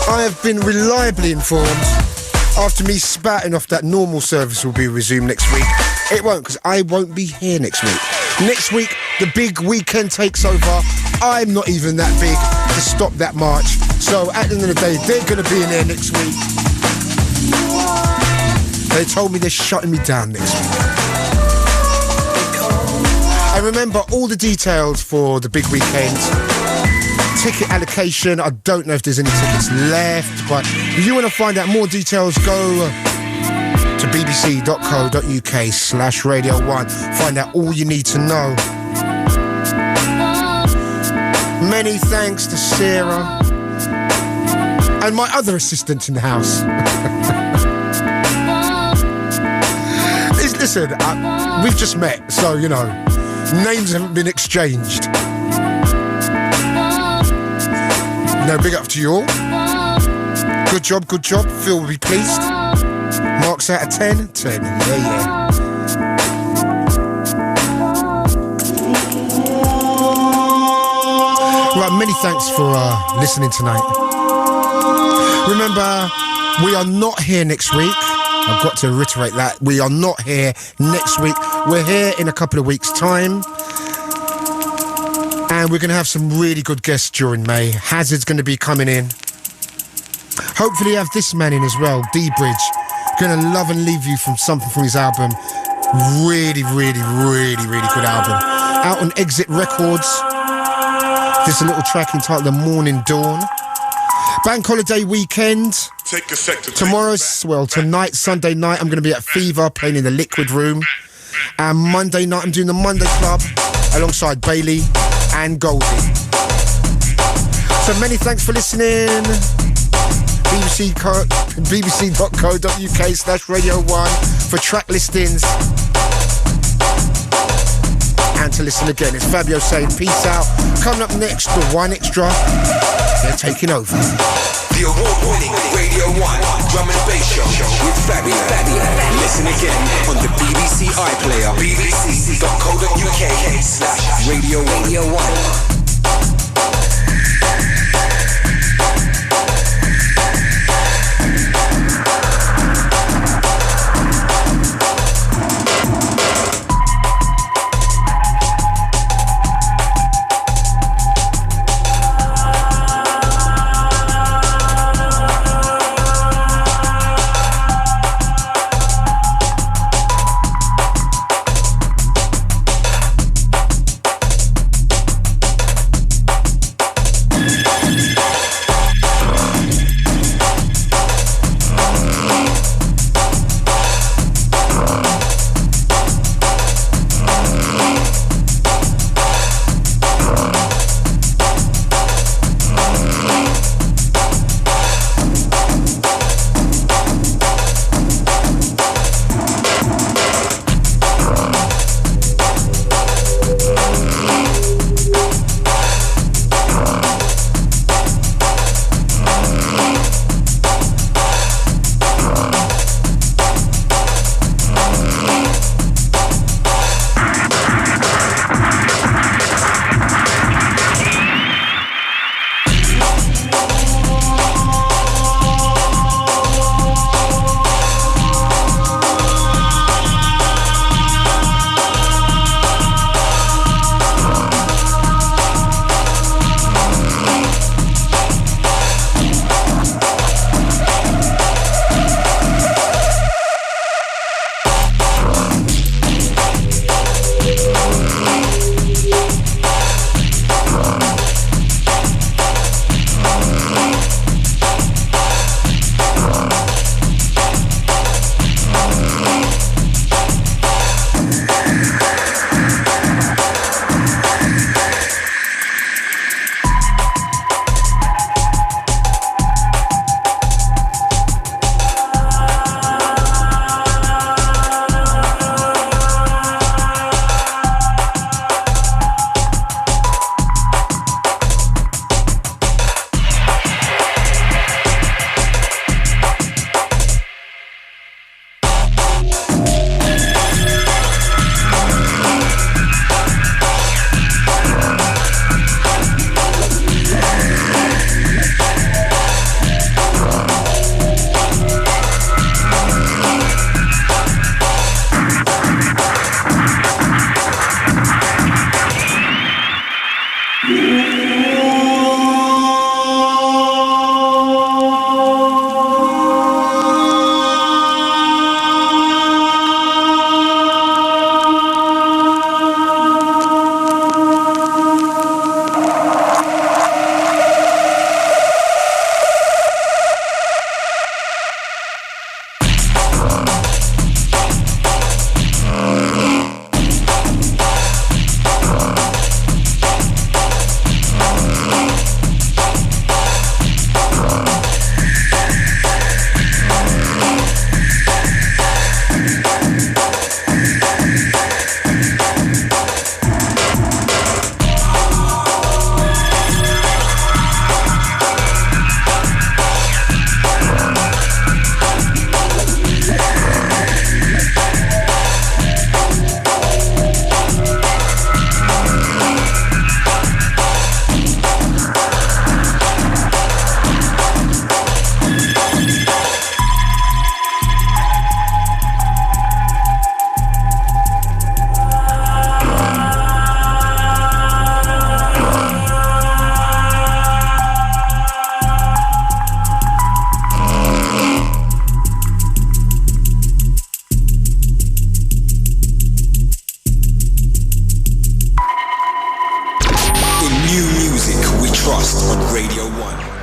I have been reliably informed after me spouting off that normal service will be resumed next week. It won't, because I won't be here next week. Next week, the big weekend takes over. I'm not even that big to stop that march. So at the end of the day, they're going to be in there next week. They told me they're shutting me down next week. And remember, all the details for the big weekend, ticket allocation, I don't know if there's any tickets left, but if you want to find out more details, go to bbc.co.uk/Radio1. Find out all you need to know. Many thanks to Sarah and my other assistant in the house. Listen, we've just met, so, you know, names haven't been exchanged. No, big up to you all. Good job, good job. Phil will be pleased. Marks out of 10. 10, yeah. Right, many thanks for listening tonight. Remember, we are not here next week. I've got to reiterate that. We are not here next week. We're here in a couple of weeks' time. And we're going to have some really good guests during May. Hazard's going to be coming in. Hopefully have this man in as well, D-Bridge. Going to Love and Leave You from something from his album. Really, really, really, really good album. Out on Exit Records. There's a little track entitled The Morning Dawn. Bank holiday weekend. Take a sec to Tonight, Sunday night, I'm going to be at Fever playing in the Liquid Room. And Monday night, I'm doing the Monday Club alongside Bailey and Goldie. So many thanks for listening. bbc.co.uk/Radio1 for track listings. And to listen again, it's Fabio saying peace out. Coming up next, the One Extra. They're taking over. The award-winning Radio 1 Drum and Bass Show with Fabio. Listen again on the BBC iPlayer. bbc.co.uk/Radio 1. New music we trust on Radio 1.